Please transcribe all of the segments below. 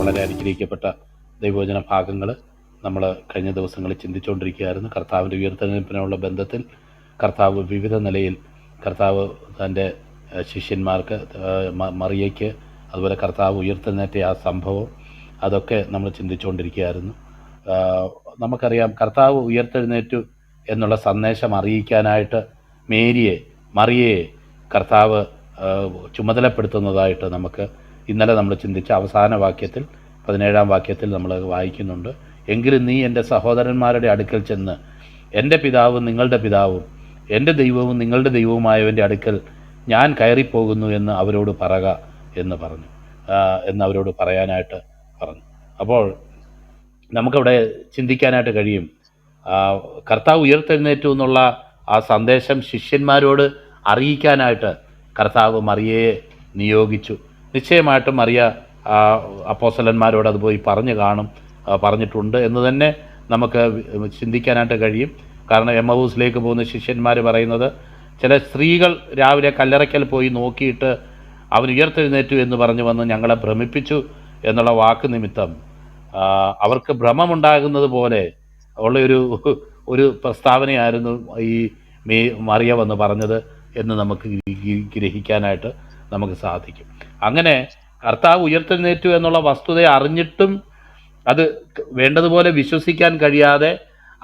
വളരെ അനുഗ്രഹിക്കപ്പെട്ട ദൈവവചന ഭാഗങ്ങൾ നമ്മൾ കഴിഞ്ഞ ദിവസങ്ങളിൽ ചിന്തിച്ചുകൊണ്ടിരിക്കുകയായിരുന്നു. കർത്താവിൻ്റെ ഉയർത്തെഴുന്നേൽപ്പിനുള്ള ബന്ധത്തിൽ കർത്താവ് വിവിധ നിലയിൽ കർത്താവ് തൻ്റെ ശിഷ്യന്മാർക്ക്, മറിയയ്ക്ക്, അതുപോലെ കർത്താവ് ഉയർത്തെഴുന്നേറ്റ ആ സംഭവം, അതൊക്കെ നമ്മൾ ചിന്തിച്ചുകൊണ്ടിരിക്കുകയായിരുന്നു. നമുക്കറിയാം, കർത്താവ് ഉയർത്തെഴുന്നേറ്റു എന്നുള്ള സന്ദേശം അറിയിക്കാനായിട്ട് മറിയയെ കർത്താവ് ചുമതലപ്പെടുത്തുന്നതായിട്ട് നമുക്ക് ഇന്നലെ നമ്മൾ ചിന്തിച്ച അവസാന വാക്യത്തിൽ, 17-ാം വാക്യത്തിൽ നമ്മൾ വായിക്കുന്നുണ്ട്. എങ്കിലും നീ എൻ്റെ സഹോദരന്മാരുടെ അടുക്കൽ ചെന്ന് എൻ്റെ പിതാവും നിങ്ങളുടെ പിതാവും എൻ്റെ ദൈവവും നിങ്ങളുടെ ദൈവവുമായവൻ്റെ അടുക്കൽ ഞാൻ കയറിപ്പോകുന്നു എന്ന് അവരോട് പറക എന്ന് അവരോട് പറയാനായിട്ട് പറഞ്ഞു. അപ്പോൾ നമുക്കവിടെ ചിന്തിക്കാനായിട്ട് കഴിയും, കർത്താവ് ഉയർത്തെഴുന്നേറ്റു എന്നുള്ള ആ സന്ദേശം ശിഷ്യന്മാരോട് അറിയിക്കാനായിട്ട് കർത്താവ് മറിയയെ നിയോഗിച്ചു. നിശ്ചയമായിട്ടും മറിയ അപ്പോസ്തലന്മാരോട് അത് പോയി പറഞ്ഞിട്ടുണ്ട് എന്ന് തന്നെ നമുക്ക് ചിന്തിക്കാനായിട്ട് കഴിയും. കാരണം എമ്മൗസിലേക്ക് പോകുന്ന ശിഷ്യന്മാർ പറയുന്നത്, ചില സ്ത്രീകൾ രാവിലെ കല്ലറയ്ക്കൽ പോയി നോക്കിയിട്ട് അവൻ ഉയർത്തെഴുന്നേറ്റു എന്ന് പറഞ്ഞു വന്ന് ഞങ്ങളെ ഭ്രമിപ്പിച്ചു എന്നുള്ള വാക്ക് നിമിത്തം അവർക്ക് ഭ്രമമുണ്ടാകുന്നത് പോലെ ഉള്ള ഒരു പ്രസ്താവനയായിരുന്നു ഈ മറിയ വന്ന് പറഞ്ഞത് എന്ന് നമുക്ക് ഗ്രഹിക്കാനായിട്ട് നമുക്ക് സാധിക്കും. അങ്ങനെ കർത്താവ് ഉയർത്തെഴുന്നേറ്റു എന്നുള്ള വസ്തുത അറിഞ്ഞിട്ടും അത് വേണ്ടതുപോലെ വിശ്വസിക്കാൻ കഴിയാതെ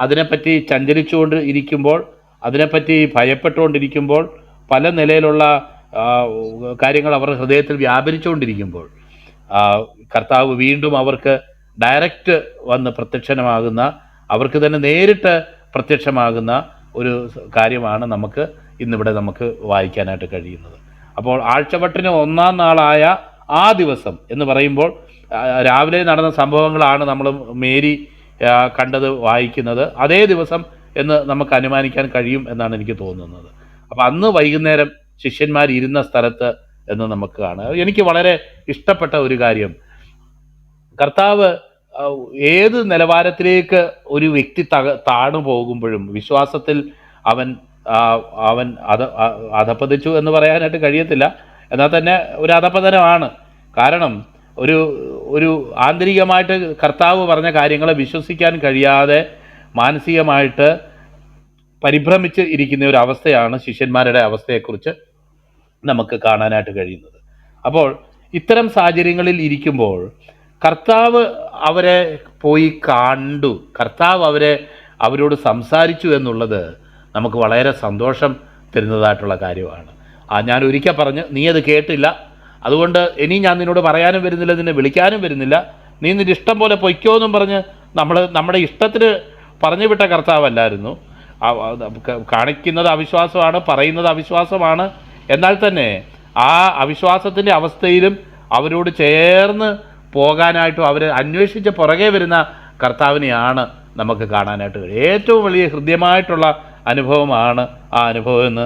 അതിനെപ്പറ്റി ചഞ്ചലിച്ചുകൊണ്ട് ഇരിക്കുമ്പോൾ, അതിനെപ്പറ്റി ഭയപ്പെട്ടുകൊണ്ടിരിക്കുമ്പോൾ, പല നിലയിലുള്ള കാര്യങ്ങൾ അവരുടെ ഹൃദയത്തിൽ വ്യാപരിച്ചുകൊണ്ടിരിക്കുമ്പോൾ കർത്താവ് വീണ്ടും അവർക്ക് ഡയറക്റ്റ് വന്ന് പ്രത്യക്ഷമാകുന്ന, അവർക്ക് തന്നെ നേരിട്ട് പ്രത്യക്ഷമാകുന്ന ഒരു കാര്യമാണ് ഇന്നിവിടെ നമുക്ക് വായിക്കാനായിട്ട് കഴിയുന്നത്. അപ്പോൾ ആഴ്ചവട്ടിന് 1-ാം നാളായ ആ ദിവസം എന്ന് പറയുമ്പോൾ രാവിലെ നടന്ന സംഭവങ്ങളാണ് നമ്മൾ മേരി കണ്ടത്, വായിക്കുന്നത്. അതേ ദിവസം എന്ന് നമുക്ക് അനുമാനിക്കാൻ കഴിയും എന്നാണ് എനിക്ക് തോന്നുന്നത്. അപ്പോൾ അന്ന് വൈകുന്നേരം ശിഷ്യന്മാർ ഇരുന്ന സ്ഥലത്ത് എന്ന് നമുക്ക് കാണാം. എനിക്ക് വളരെ ഇഷ്ടപ്പെട്ട ഒരു കാര്യം, കർത്താവ് ഏത് നിലവാരത്തിലേക്ക് ഒരു വ്യക്തി താണു പോകുമ്പോഴും വിശ്വാസത്തിൽ അവൻ അധപ്പതിച്ചു എന്ന് പറയാനായിട്ട് കഴിയത്തില്ല. എന്നാൽ തന്നെ ഒരു അധപ്പതനമാണ്. കാരണം ഒരു ആന്തരികമായിട്ട് കർത്താവ് പറഞ്ഞ കാര്യങ്ങളെ വിശ്വസിക്കാൻ കഴിയാതെ മാനസികമായിട്ട് പരിഭ്രമിച്ച് ഇരിക്കുന്ന ഒരു അവസ്ഥയാണ് ശിഷ്യന്മാരുടെ അവസ്ഥയെക്കുറിച്ച് നമുക്ക് കാണാനായിട്ട് കഴിയുന്നത്. അപ്പോൾ ഇത്തരം സാഹചര്യങ്ങളിൽ ഇരിക്കുമ്പോൾ കർത്താവ് അവരെ പോയി കണ്ടു, കർത്താവ് അവരോട് സംസാരിച്ചു എന്നുള്ളത് നമുക്ക് വളരെ സന്തോഷം തരുന്നതായിട്ടുള്ള കാര്യമാണ്. ഞാൻ ഒരിക്കൽ പറഞ്ഞ് നീ അത് കേട്ടില്ല, അതുകൊണ്ട് ഇനി ഞാൻ നിന്നോട് പറയാനും വരുന്നില്ല, നിന്നെ വിളിക്കാനും വരുന്നില്ല, നീ നിൻ്റെ ഇഷ്ടം പോലെ പൊയ്ക്കോ എന്നും പറഞ്ഞ് നമ്മുടെ ഇഷ്ടത്തിന് പറഞ്ഞു വിട്ട കർത്താവല്ലായിരുന്നു. കാണിക്കുന്നത് അവിശ്വാസമാണ്, പറയുന്നത് അവിശ്വാസമാണ്. എന്നാൽ തന്നെ ആ അവിശ്വാസത്തിൻ്റെ അവസ്ഥയിലും അവരോട് ചേർന്ന് പോകാനായിട്ടും അവരെ അന്വേഷിച്ച് പുറകെ വരുന്ന കർത്താവിനെയാണ് നമുക്ക് കാണാനായിട്ട് കഴിയും. ഏറ്റവും വലിയ ഹൃദ്യമായിട്ടുള്ള അനുഭവമാണ് ആ അനുഭവം എന്ന്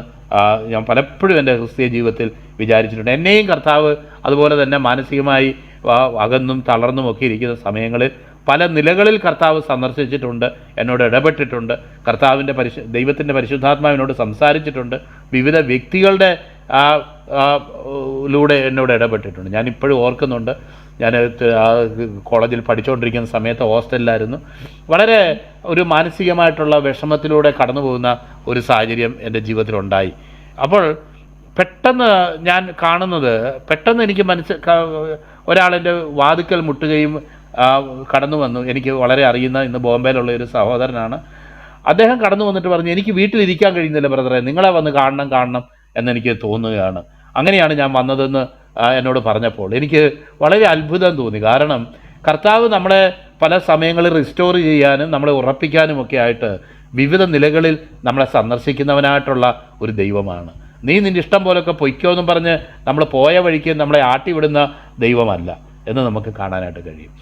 ഞാൻ പലപ്പോഴും എൻ്റെ ക്രിസ്തീയ ജീവിതത്തിൽ വിചാരിച്ചിട്ടുണ്ട്. എന്നെയും കർത്താവ് അതുപോലെ തന്നെ മാനസികമായി അകന്നും തളർന്നുമൊക്കെ ഇരിക്കുന്ന സമയങ്ങളിൽ പല നിലകളിൽ കർത്താവ് സന്ദർശിച്ചിട്ടുണ്ട്, എന്നോട് ഇടപെട്ടിട്ടുണ്ട്. ദൈവത്തിൻ്റെ പരിശുദ്ധാത്മാവിനോട് സംസാരിച്ചിട്ടുണ്ട്. വിവിധ വ്യക്തികളുടെ ലൂടെ എന്നോട് ഇടപെട്ടിട്ടുണ്ട്. ഞാനിപ്പോഴും ഓർക്കുന്നുണ്ട്, ഞാൻ കോളേജിൽ പഠിച്ചുകൊണ്ടിരിക്കുന്ന സമയത്ത് ഹോസ്റ്റലിലായിരുന്നു. വളരെ ഒരു മാനസികമായിട്ടുള്ള വിഷമത്തിലൂടെ കടന്നു പോകുന്ന ഒരു സാഹചര്യം എൻ്റെ ജീവിതത്തിലുണ്ടായി. അപ്പോൾ പെട്ടെന്ന് ഞാൻ കാണുന്നത്, പെട്ടെന്ന് എനിക്ക് ഒരാളെൻ്റെ വാതിക്കൽ മുട്ടുകയും കടന്നു വന്നു. എനിക്ക് വളരെ അറിയുന്ന, ഇന്ന് ബോംബെയിലുള്ള ഒരു സഹോദരനാണ്. അദ്ദേഹം കടന്നു വന്നിട്ട് പറഞ്ഞു, എനിക്ക് വീട്ടിലിരിക്കാൻ കഴിയുന്നില്ല ബ്രദറെ, നിങ്ങളെ വന്ന് കാണണം എന്നെനിക്ക് തോന്നുകയാണ്. അങ്ങനെയാണ് ഞാൻ വന്നതെന്ന് എന്നോട് പറഞ്ഞപ്പോൾ എനിക്ക് വളരെ അത്ഭുതം തോന്നി. കാരണം കർത്താവ് നമ്മളെ പല സമയങ്ങളിൽ റിസ്റ്റോർ ചെയ്യാനും നമ്മളെ ഉറപ്പിക്കാനുമൊക്കെ ആയിട്ട് വിവിധ നിലകളിൽ നമ്മളെ സന്ദർശിക്കുന്നവനായിട്ടുള്ള ഒരു ദൈവമാണ്. നീ നിൻ്റെ ഇഷ്ടം പോലൊക്കെ പൊയ്ക്കോ എന്നും പറഞ്ഞ് നമ്മൾ പോയ വഴിക്ക് നമ്മളെ ആട്ടിവിടുന്ന ദൈവമല്ല എന്ന് നമുക്ക് കാണാനായിട്ട് കഴിയും.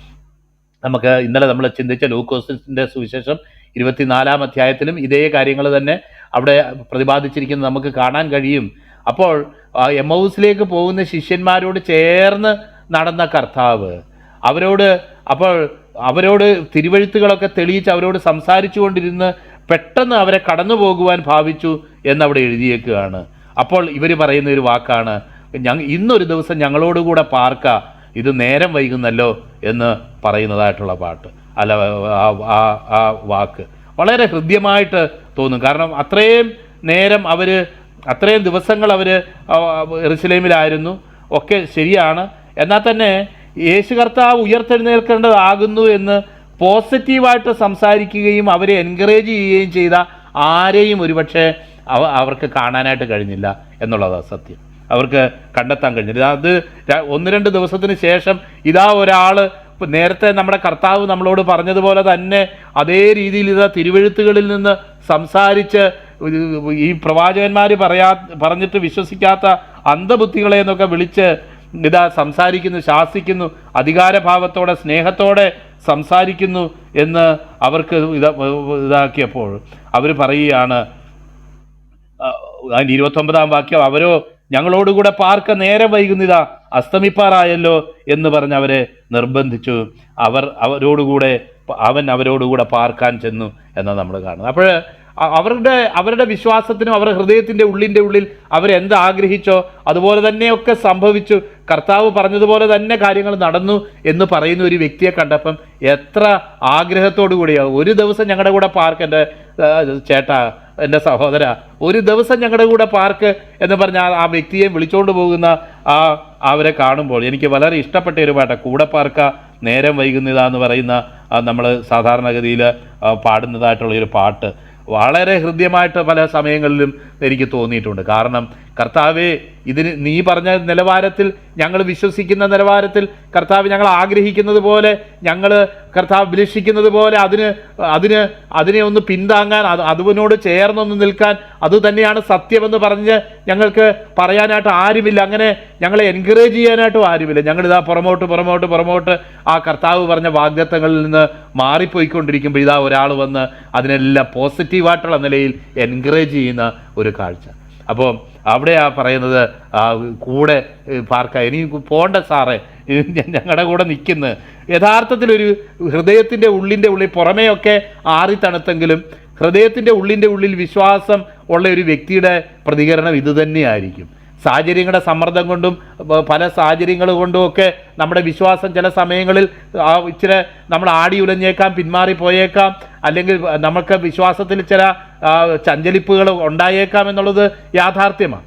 നമുക്ക് ഇന്നലെ നമ്മൾ ചിന്തിച്ച ലൂക്കോസിൻ്റെ സുവിശേഷം 24-ാം അധ്യായത്തിലും ഇതേ കാര്യങ്ങൾ തന്നെ അവിടെ പ്രതിപാദിച്ചിരിക്കുന്നത് നമുക്ക് കാണാൻ കഴിയും. അപ്പോൾ എമ്മൗസിലേക്ക് പോകുന്ന ശിഷ്യന്മാരോട് ചേർന്ന് നടന്ന കർത്താവ് അവരോട് തിരുവഴുത്തുകളൊക്കെ തെളിയിച്ച് അവരോട് സംസാരിച്ചു കൊണ്ടിരുന്ന് പെട്ടെന്ന് അവരെ കടന്നു പോകുവാൻ ഭാവിച്ചു എന്നവിടെ എഴുതിയേക്കുകയാണ്. അപ്പോൾ ഇവർ പറയുന്ന ഒരു വാക്കാണ്, ഇന്നൊരു ദിവസം ഞങ്ങളോടുകൂടെ പാർക്ക ഇത് നേരം വൈകുന്നല്ലോ എന്ന് പറയുന്നതായിട്ടുള്ള പാട്ട്, അല്ല ആ വാക്ക് വളരെ ഹൃദ്യമായിട്ട് തോന്നും. കാരണം അത്രയും നേരം അത്രയും ദിവസങ്ങൾ അവർ യെരൂശലേമിലായിരുന്നു, ഒക്കെ ശരിയാണ്. എന്നാൽ തന്നെ യേശു കർത്താവ് ഉയർത്തെഴുന്നേൽക്കേണ്ടതാകുന്നു എന്ന് പോസിറ്റീവായിട്ട് സംസാരിക്കുകയും അവരെ എൻകറേജ് ചെയ്യുകയും ചെയ്ത ആരെയും ഒരുപക്ഷെ അവർക്ക് കാണാനായിട്ട് കഴിഞ്ഞില്ല എന്നുള്ളതാണ് സത്യം. അവർക്ക് കണ്ടെത്താൻ കഴിഞ്ഞില്ല. അത് 1-2 ദിവസത്തിന് ശേഷം ഇതാ ഒരാൾ നേരത്തെ നമ്മുടെ കർത്താവ് നമ്മളോട് പറഞ്ഞതുപോലെ തന്നെ അതേ രീതിയിൽ ഇതാ തിരുവെഴുത്തുകളിൽ നിന്ന് സംസാരിച്ച് ഈ പ്രവാചകന്മാർ പറഞ്ഞിട്ട് വിശ്വസിക്കാത്ത അന്ധബുദ്ധികളെ എന്നൊക്കെ വിളിച്ച് ഇതാ സംസാരിക്കുന്നു, ശാസിക്കുന്നു, അധികാരഭാവത്തോടെ സ്നേഹത്തോടെ സംസാരിക്കുന്നു എന്ന് അവർക്ക് ഇതാക്കിയപ്പോൾ അവർ പറയുകയാണ്, അതിൻ്റെ 29-ാം വാക്യം, അവരോ ഞങ്ങളോടുകൂടെ പാർക്ക നേരം വൈകുന്നിതാ അസ്തമിപ്പാറായല്ലോ എന്ന് പറഞ്ഞ് അവരെ നിർബന്ധിച്ചു. അവൻ അവരോടുകൂടെ പാർക്കാൻ ചെന്നു എന്നാണ് നമ്മൾ കാണുന്നത്. അപ്പോൾ അവരുടെ വിശ്വാസത്തിനും അവരുടെ ഹൃദയത്തിൻ്റെ ഉള്ളിൽ അവരെന്താഗ്രഹിച്ചോ അതുപോലെ തന്നെയൊക്കെ സംഭവിച്ചു. കർത്താവ് പറഞ്ഞതുപോലെ തന്നെ കാര്യങ്ങൾ നടന്നു എന്ന് പറയുന്ന ഒരു വ്യക്തിയെ കണ്ടപ്പം എത്ര ആഗ്രഹത്തോടു കൂടിയാണ്. ഒരു ദിവസം ഞങ്ങളുടെ കൂടെ പാർക്ക്, എൻ്റെ ചേട്ടാ, എൻ്റെ സഹോദര, ഒരു ദിവസം ഞങ്ങളുടെ കൂടെ പാർക്ക് എന്ന് പറഞ്ഞാൽ ആ വ്യക്തിയെ വിളിച്ചുകൊണ്ട് പോകുന്ന അവരെ കാണുമ്പോൾ എനിക്ക് വളരെ ഇഷ്ടപ്പെട്ട ഒരു പാട്ടാണ് കൂടെ പാർക്ക നേരം വൈകുന്നതാന്ന് പറയുന്ന നമ്മൾ സാധാരണഗതിയിൽ പാടുന്നതായിട്ടുള്ളൊരു പാട്ട് വളരെ ഹൃദ്യമായിട്ട് പല സമയങ്ങളിലും എനിക്ക് തോന്നിയിട്ടുണ്ട്. കാരണം കർത്താവേ, ഇതിന് നീ പറഞ്ഞ നിലവാരത്തിൽ, ഞങ്ങൾ വിശ്വസിക്കുന്ന നിലവാരത്തിൽ കർത്താവ് ഞങ്ങൾ ആഗ്രഹിക്കുന്നത് പോലെ, ഞങ്ങൾ കർത്താവ് അഭിലഷിക്കുന്നത് പോലെ അതിനെ ഒന്ന് പിന്താങ്ങാൻ, അതിനോട് ചേർന്നൊന്ന് നിൽക്കാൻ, അതുതന്നെയാണ് സത്യമെന്ന് പറഞ്ഞ് ഞങ്ങൾക്ക് പറയാനായിട്ട് ആരുമില്ല. അങ്ങനെ ഞങ്ങളെ എൻകറേജ് ചെയ്യാനായിട്ടും ആരുമില്ല. ഞങ്ങളിതാ പുറമോട്ട് ആ കർത്താവ് പറഞ്ഞ വാഗ്ദത്തങ്ങളിൽ നിന്ന് മാറിപ്പോയിക്കൊണ്ടിരിക്കുമ്പോൾ ഇതാ ഒരാൾ വന്ന് അതിനെല്ലാം പോസിറ്റീവായിട്ടുള്ള നിലയിൽ എൻകറേജ് ചെയ്യുന്ന ഒരു കാഴ്ച. അപ്പോൾ അവിടെയാ പറയുന്നത്, കൂടെ പാർക്ക, ഇനി പോണ്ട സാറേ, ഞങ്ങളുടെ കൂടെ നിൽക്കുന്നത്. യഥാർത്ഥത്തിലൊരു ഹൃദയത്തിൻ്റെ ഉള്ളിൽ പുറമേയൊക്കെ ആറി തണുത്തെങ്കിലും ഹൃദയത്തിൻ്റെ ഉള്ളിൽ വിശ്വാസം ഉള്ള ഒരു വ്യക്തിയുടെ പ്രതികരണം ഇതുതന്നെയായിരിക്കും. സാഹചര്യങ്ങളുടെ സമ്മർദ്ദം കൊണ്ടും പല സാഹചര്യങ്ങൾ കൊണ്ടുമൊക്കെ നമ്മുടെ വിശ്വാസം ചില സമയങ്ങളിൽ ഇച്ചിരി നമ്മൾ ആടി ഉലഞ്ഞേക്കാം, പിന്മാറിപ്പോയേക്കാം, അല്ലെങ്കിൽ നമുക്ക് വിശ്വാസത്തിൽ ചില ചഞ്ചലിപ്പുകൾ ഉണ്ടായേക്കാം എന്നുള്ളത് യാഥാർത്ഥ്യമാണ്.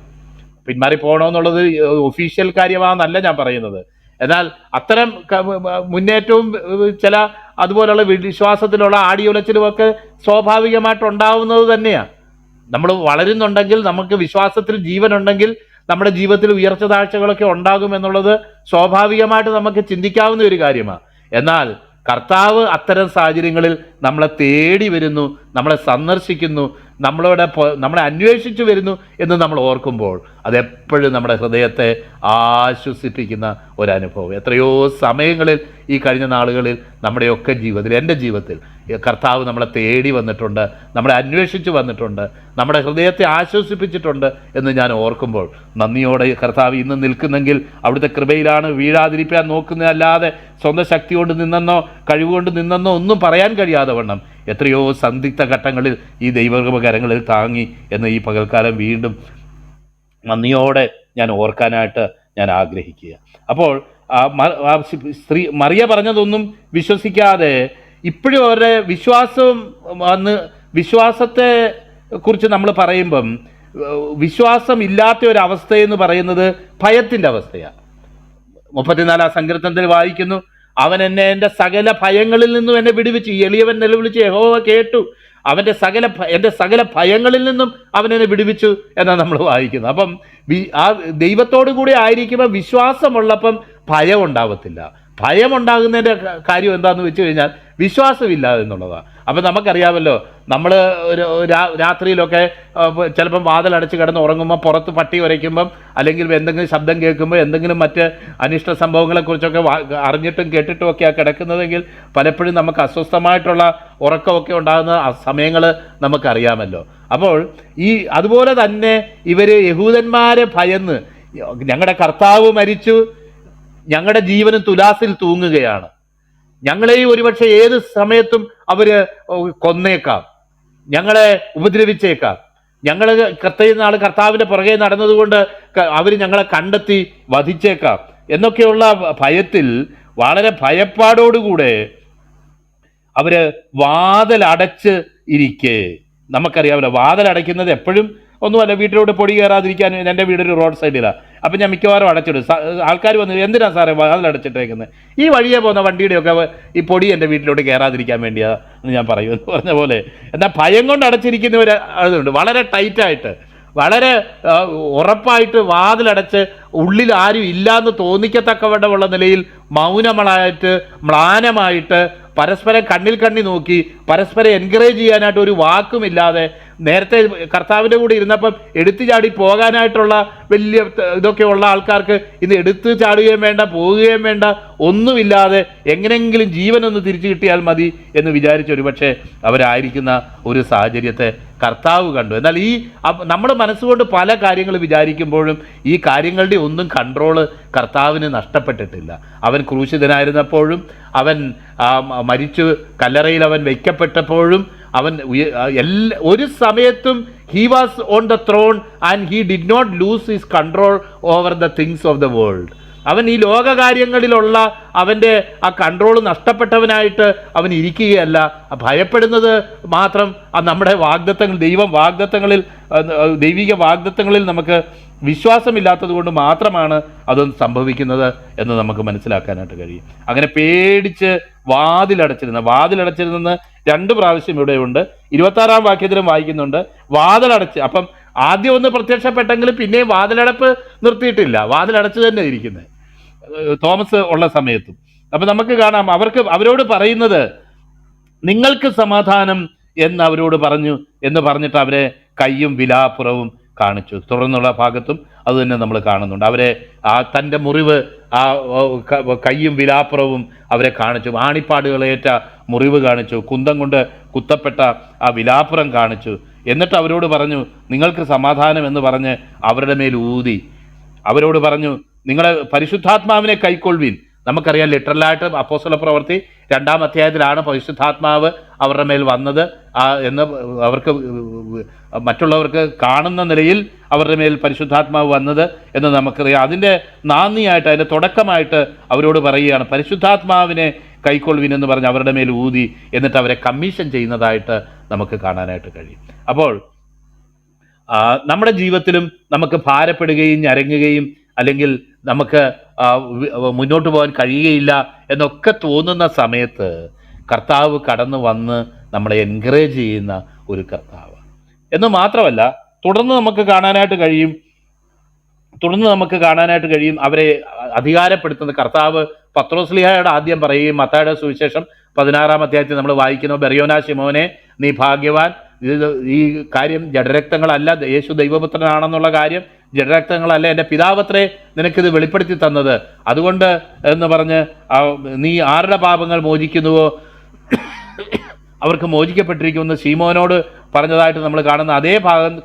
പിന്മാറിപ്പോകണമെന്നുള്ളത് ഒഫീഷ്യൽ കാര്യമാണെന്നല്ല ഞാൻ പറയുന്നത്. എന്നാൽ അത്തരം മുന്നേറ്റവും ചില അതുപോലുള്ള വിശ്വാസത്തിലുള്ള ആടിയുലച്ചിലുമൊക്കെ സ്വാഭാവികമായിട്ടുണ്ടാവുന്നത് തന്നെയാണ്. നമ്മൾ വളരുന്നുണ്ടെങ്കിൽ, നമുക്ക് വിശ്വാസത്തിൽ ജീവനുണ്ടെങ്കിൽ നമ്മുടെ ജീവിതത്തിൽ ഉയർച്ച താഴ്ചകളൊക്കെ ഉണ്ടാകുമെന്നുള്ളത് സ്വാഭാവികമായിട്ട് നമുക്ക് ചിന്തിക്കാവുന്ന ഒരു കാര്യമാണ്. എന്നാൽ കർത്താവ് അത്തരം സാഹചര്യങ്ങളിൽ നമ്മളെ തേടി വരുന്നു, നമ്മളെ സന്ദർശിക്കുന്നു, നമ്മളെ അന്വേഷിച്ചു വരുന്നു എന്ന് നമ്മൾ ഓർക്കുമ്പോൾ അതെപ്പോഴും നമ്മുടെ ഹൃദയത്തെ ആശ്വസിപ്പിക്കുന്ന ഒരനുഭവം. എത്രയോ സമയങ്ങളിൽ ഈ കഴിഞ്ഞ നാളുകളിൽ നമ്മുടെയൊക്കെ ജീവിതത്തിൽ, എൻ്റെ ജീവിതത്തിൽ കർത്താവ് നമ്മളെ തേടി വന്നിട്ടുണ്ട്, നമ്മളെ അന്വേഷിച്ച് വന്നിട്ടുണ്ട്, നമ്മുടെ ഹൃദയത്തെ ആശ്വസിപ്പിച്ചിട്ടുണ്ട് എന്ന് ഞാൻ ഓർക്കുമ്പോൾ നന്ദിയോടെ കർത്താവ് ഇന്ന് നിൽക്കുന്നെങ്കിൽ അവിടുത്തെ കൃപയിലാണ്. വീഴാതിരിക്കാൻ നോക്കുന്നതല്ലാതെ സ്വന്തം ശക്തി കൊണ്ട് നിന്നെന്നോ കഴിവുകൊണ്ട് നിന്നെന്നോ ഒന്നും പറയാൻ കഴിയാതെ വണ്ണം എത്രയോ സന്ദിഗ്ധ ഘട്ടങ്ങളിൽ ഈ ദൈവകരങ്ങളിൽ താങ്ങി എന്ന് ഈ പകൽക്കാലം വീണ്ടും നന്ദിയോടെ ഞാൻ ഓർക്കാനായിട്ട് ഞാൻ ആഗ്രഹിക്കുക. അപ്പോൾ മറിയ പറഞ്ഞതൊന്നും വിശ്വസിക്കാതെ ഇപ്പോഴും അവരുടെ വിശ്വാസത്തെ കുറിച്ച് നമ്മൾ പറയുമ്പം വിശ്വാസം ഇല്ലാത്ത ഒരു അവസ്ഥയെന്ന് പറയുന്നത് ഭയത്തിൻ്റെ അവസ്ഥയാണ്. 34-ാം സങ്കീർത്തനത്തിൽ വായിക്കുന്നു, അവൻ എൻ്റെ സകല ഭയങ്ങളിൽ നിന്നും എന്നെ വിടുവിച്ചു. എളിയവൻ നിലവിളിച്ച് യഹോവ കേട്ടു, എൻ്റെ സകല ഭയങ്ങളിൽ നിന്നും അവൻ എന്നെ വിടുവിച്ചു എന്നാണ് നമ്മൾ വായിക്കുന്നത്. അപ്പം ആ ദൈവത്തോടു കൂടി ആയിരിക്കുമ്പോൾ വിശ്വാസമുള്ളപ്പം ഭയം ഉണ്ടാവത്തില്ല. ഭയം ഉണ്ടാകുന്നതിൻ്റെ കാര്യം എന്താണെന്ന് വെച്ച് കഴിഞ്ഞാൽ വിശ്വാസമില്ല എന്നുള്ളതാണ്. അപ്പം നമുക്കറിയാമല്ലോ, നമ്മൾ ഒരു രാത്രിയിലൊക്കെ ചിലപ്പം വാതിലടച്ച് കിടന്ന് ഉറങ്ങുമ്പോൾ പുറത്ത് പട്ടി ഉരയ്ക്കുമ്പം അല്ലെങ്കിൽ എന്തെങ്കിലും ശബ്ദം കേൾക്കുമ്പോൾ എന്തെങ്കിലും മറ്റ് അനിഷ്ട സംഭവങ്ങളെക്കുറിച്ചൊക്കെ അറിഞ്ഞിട്ടും കേട്ടിട്ടും ഒക്കെയാണ് കിടക്കുന്നതെങ്കിൽ പലപ്പോഴും നമുക്ക് അസ്വസ്ഥമായിട്ടുള്ള ഉറക്കമൊക്കെ ഉണ്ടാകുന്ന സമയങ്ങൾ നമുക്കറിയാമല്ലോ. അപ്പോൾ അതുപോലെ തന്നെ ഇവർ യഹൂദന്മാരെ ഭയന്ന്, ഞങ്ങളുടെ കർത്താവ് മരിച്ചു, ഞങ്ങളുടെ ജീവനും തുലാസിൽ തൂങ്ങുകയാണ്, ഞങ്ങളെയും ഒരുപക്ഷെ ഏത് സമയത്തും അവർ കൊന്നേക്കാം, ഞങ്ങളെ ഉപദ്രവിച്ചേക്കാം, കർത്താവിൻ്റെ പുറകെ നടന്നതുകൊണ്ട് അവർ ഞങ്ങളെ കണ്ടെത്തി വധിച്ചേക്കാം, എന്നൊക്കെയുള്ള ഭയത്തിൽ വളരെ ഭയപ്പാടോടുകൂടെ അവര് വാതിലടച്ച് ഇരിക്കെ. നമുക്കറിയാമല്ലോ, വാതിലടയ്ക്കുന്നത് എപ്പോഴും ഒന്നുമല്ല, വീട്ടിലോട്ട് പൊടി കയറാതിരിക്കാൻ. എൻ്റെ വീടൊരു റോഡ് സൈഡിലാണ്. അപ്പം ഞാൻ മിക്കവാറും അടച്ചിടും. ആൾക്കാർ വന്ന്, എന്തിനാ സാറേ വാതിലടച്ചിട്ടേക്കുന്നത്? ഈ വഴിയെ പോകുന്ന വണ്ടിയുടെയൊക്കെ ഈ പൊടി എൻ്റെ വീട്ടിലോട്ട് കയറാതിരിക്കാൻ വേണ്ടിയാ എന്ന് ഞാൻ പറയും എന്ന് പറഞ്ഞ പോലെ. എന്നാൽ ഭയം കൊണ്ട് അടച്ചിരിക്കുന്നവർ അതുണ്ട്. വളരെ ടൈറ്റായിട്ട്, വളരെ ഉറപ്പായിട്ട് വാതിലടച്ച് ഉള്ളിൽ ആരും ഇല്ലാന്ന് തോന്നിക്കത്തക്കവണ്ണമുള്ള നിലയിൽ മൗനങ്ങളായിട്ട്, മ്ലാനമായിട്ട്, പരസ്പരം കണ്ണിൽ കണ്ണി നോക്കി, പരസ്പരം എൻകറേജ് ചെയ്യാനായിട്ട് ഒരു വാക്കുമില്ലാതെ, നേരത്തെ കർത്താവിൻ്റെ കൂടെ ഇരുന്നപ്പം എടുത്തു ചാടി പോകാനായിട്ടുള്ള വലിയ ഇതൊക്കെ ഉള്ള ആൾക്കാർക്ക് ഇന്ന് എടുത്തു ചാടുകയും വേണ്ട, പോവുകയും വേണ്ട, ഒന്നുമില്ലാതെ എങ്ങനെയെങ്കിലും ജീവനൊന്ന് തിരിച്ചു കിട്ടിയാൽ മതി എന്ന് വിചാരിച്ച് ഒരുപക്ഷെ അവരായിരിക്കുന്ന ഒരു സാഹചര്യത്തെ കർത്താവ് കണ്ടു. എന്നാൽ ഈ നമ്മൾ മനസ്സുകൊണ്ട് പല കാര്യങ്ങൾ വിചാരിക്കുമ്പോഴും ഈ കാര്യങ്ങളുടെ ഒന്നും കൺട്രോള് കർത്താവിന് നഷ്ടപ്പെട്ടിട്ടില്ല. അവൻ ക്രൂശിതനായിരുന്നപ്പോഴും, അവൻ മരിച്ചു കല്ലറയിൽ അവൻ വയ്ക്കപ്പെട്ടപ്പോഴും, അവൻ ഒരു സമയത്തും he was on the throne and he did not lose his control over the things of the world. അവൻ ഈ ലോകകാര്യങ്ങളിലുള്ള അവൻ്റെ ആ കൺട്രോൾ നഷ്ടപ്പെട്ടവനായിട്ട് അവൻ ഇരിക്കുകയല്ല. ഭയപ്പെടുന്നത് മാത്രം നമ്മുടെ വാഗ്ദത്തങ്ങൾ, ദൈവിക വാഗ്ദത്തങ്ങളിൽ നമുക്ക് വിശ്വാസമില്ലാത്തത് കൊണ്ട് മാത്രമാണ് അതൊന്നും സംഭവിക്കുന്നത് എന്ന് നമുക്ക് മനസ്സിലാക്കാനായിട്ട് കഴിയും. അങ്ങനെ പേടിച്ച് വാതിലടച്ചിരുന്നെന്ന് 2 പ്രാവശ്യം ഇവിടെയുണ്ട്. 26-ാം വാക്യത്തിലും വായിക്കുന്നുണ്ട് വാതിലടച്ച്. അപ്പം ആദ്യം ഒന്ന് പ്രത്യക്ഷപ്പെട്ടെങ്കിലും പിന്നെയും വാതിലടപ്പ് നിർത്തിയിട്ടില്ല, വാതിലടച്ച് തന്നെ ഇരിക്കുന്നത് തോമസ് ഉള്ള സമയത്തും. അപ്പം നമുക്ക് കാണാം അവരോട് പറയുന്നത് നിങ്ങൾക്ക് സമാധാനം എന്ന് അവരോട് പറഞ്ഞു എന്ന് പറഞ്ഞിട്ട് അവരെ കയ്യും വിലാപ്പുറവും കാണിച്ചു. തുടർന്നുള്ള ഭാഗത്തും അത് തന്നെ നമ്മൾ കാണുന്നുണ്ട്. അവരെ തൻ്റെ മുറിവ്, കയ്യും വിലാപ്പുറവും അവരെ കാണിച്ചു. ആണിപ്പാടുകളേറ്റ മുറിവ് കാണിച്ചു, കുന്തം കൊണ്ട് കുത്തപ്പെട്ട ആ വിലാപ്പുറം കാണിച്ചു. എന്നിട്ട് അവരോട് പറഞ്ഞു നിങ്ങൾക്ക് സമാധാനം എന്ന് പറഞ്ഞ് അവരുടെ മേൽ ഊതി അവരോട് പറഞ്ഞു നിങ്ങളെ പരിശുദ്ധാത്മാവിനെ കൈക്കൊള്ളുവിൻ. നമുക്കറിയാം, ലിറ്ററലായിട്ട് അപ്പോസ്തല പ്രവൃത്തി 2-ാം അധ്യായത്തിലാണ് പരിശുദ്ധാത്മാവ് അവരുടെ മേൽ വന്നത് എന്ന് അവർക്ക് മറ്റുള്ളവർക്ക് കാണുന്ന നിലയിൽ അവരുടെ മേൽ പരിശുദ്ധാത്മാവ് വന്നത് എന്ന് നമുക്കറിയാം. അതിൻ്റെ നാന്ദിയായിട്ട്, അതിൻ്റെ തുടക്കമായിട്ട് അവരോട് പറയുകയാണ് പരിശുദ്ധാത്മാവിനെ കൈക്കൊള്ളുവിൻ എന്ന് പറഞ്ഞ് അവരുടെ മേൽ ഊതി എന്നിട്ട് അവരെ കമ്മീഷൻ ചെയ്യുന്നതായിട്ട് നമുക്ക് കാണാനായിട്ട് കഴിയും. അപ്പോൾ നമ്മുടെ ജീവിതത്തിലും നമുക്ക് ഭാരപ്പെടുകയും ഞരങ്ങുകയും അല്ലെങ്കിൽ നമുക്ക് മുന്നോട്ട് പോകാൻ കഴിയുകയില്ല എന്നൊക്കെ തോന്നുന്ന സമയത്ത് കർത്താവ് കടന്നു വന്ന് നമ്മളെ എൻകറേജ് ചെയ്യുന്ന ഒരു കർത്താവ് എന്ന് മാത്രമല്ല, തുടർന്ന് നമുക്ക് കാണാനായിട്ട് കഴിയും അവരെ അധികാരപ്പെടുത്തുന്ന കർത്താവ്. പത്രോസ്ലീഹയോട് ആദ്യം പറയുകയും മത്തായിയുടെ സുവിശേഷം 16-ാം അധ്യായത്തിൽ നമ്മൾ വായിക്കുന്നു, ബെറിയോനാ ശിമോനെ നീ ഭാഗ്യവാൻ, ഈ കാര്യം ജഡരക്തങ്ങളല്ല, യേശു ദൈവപുത്രനാണെന്നുള്ള കാര്യം ജഡരക്തങ്ങളല്ല, എൻ്റെ പിതാവത്രേ നിനക്കിത് വെളിപ്പെടുത്തി തന്നത്. അതുകൊണ്ട് എന്ന് പറഞ്ഞ് നീ ആരുടെ പാപങ്ങൾ മോചിക്കുന്നുവോ അവർക്ക് മോചിക്കപ്പെട്ടിരിക്കുമെന്ന് ശീമോനോട് പറഞ്ഞതായിട്ട് നമ്മൾ കാണുന്ന അതേ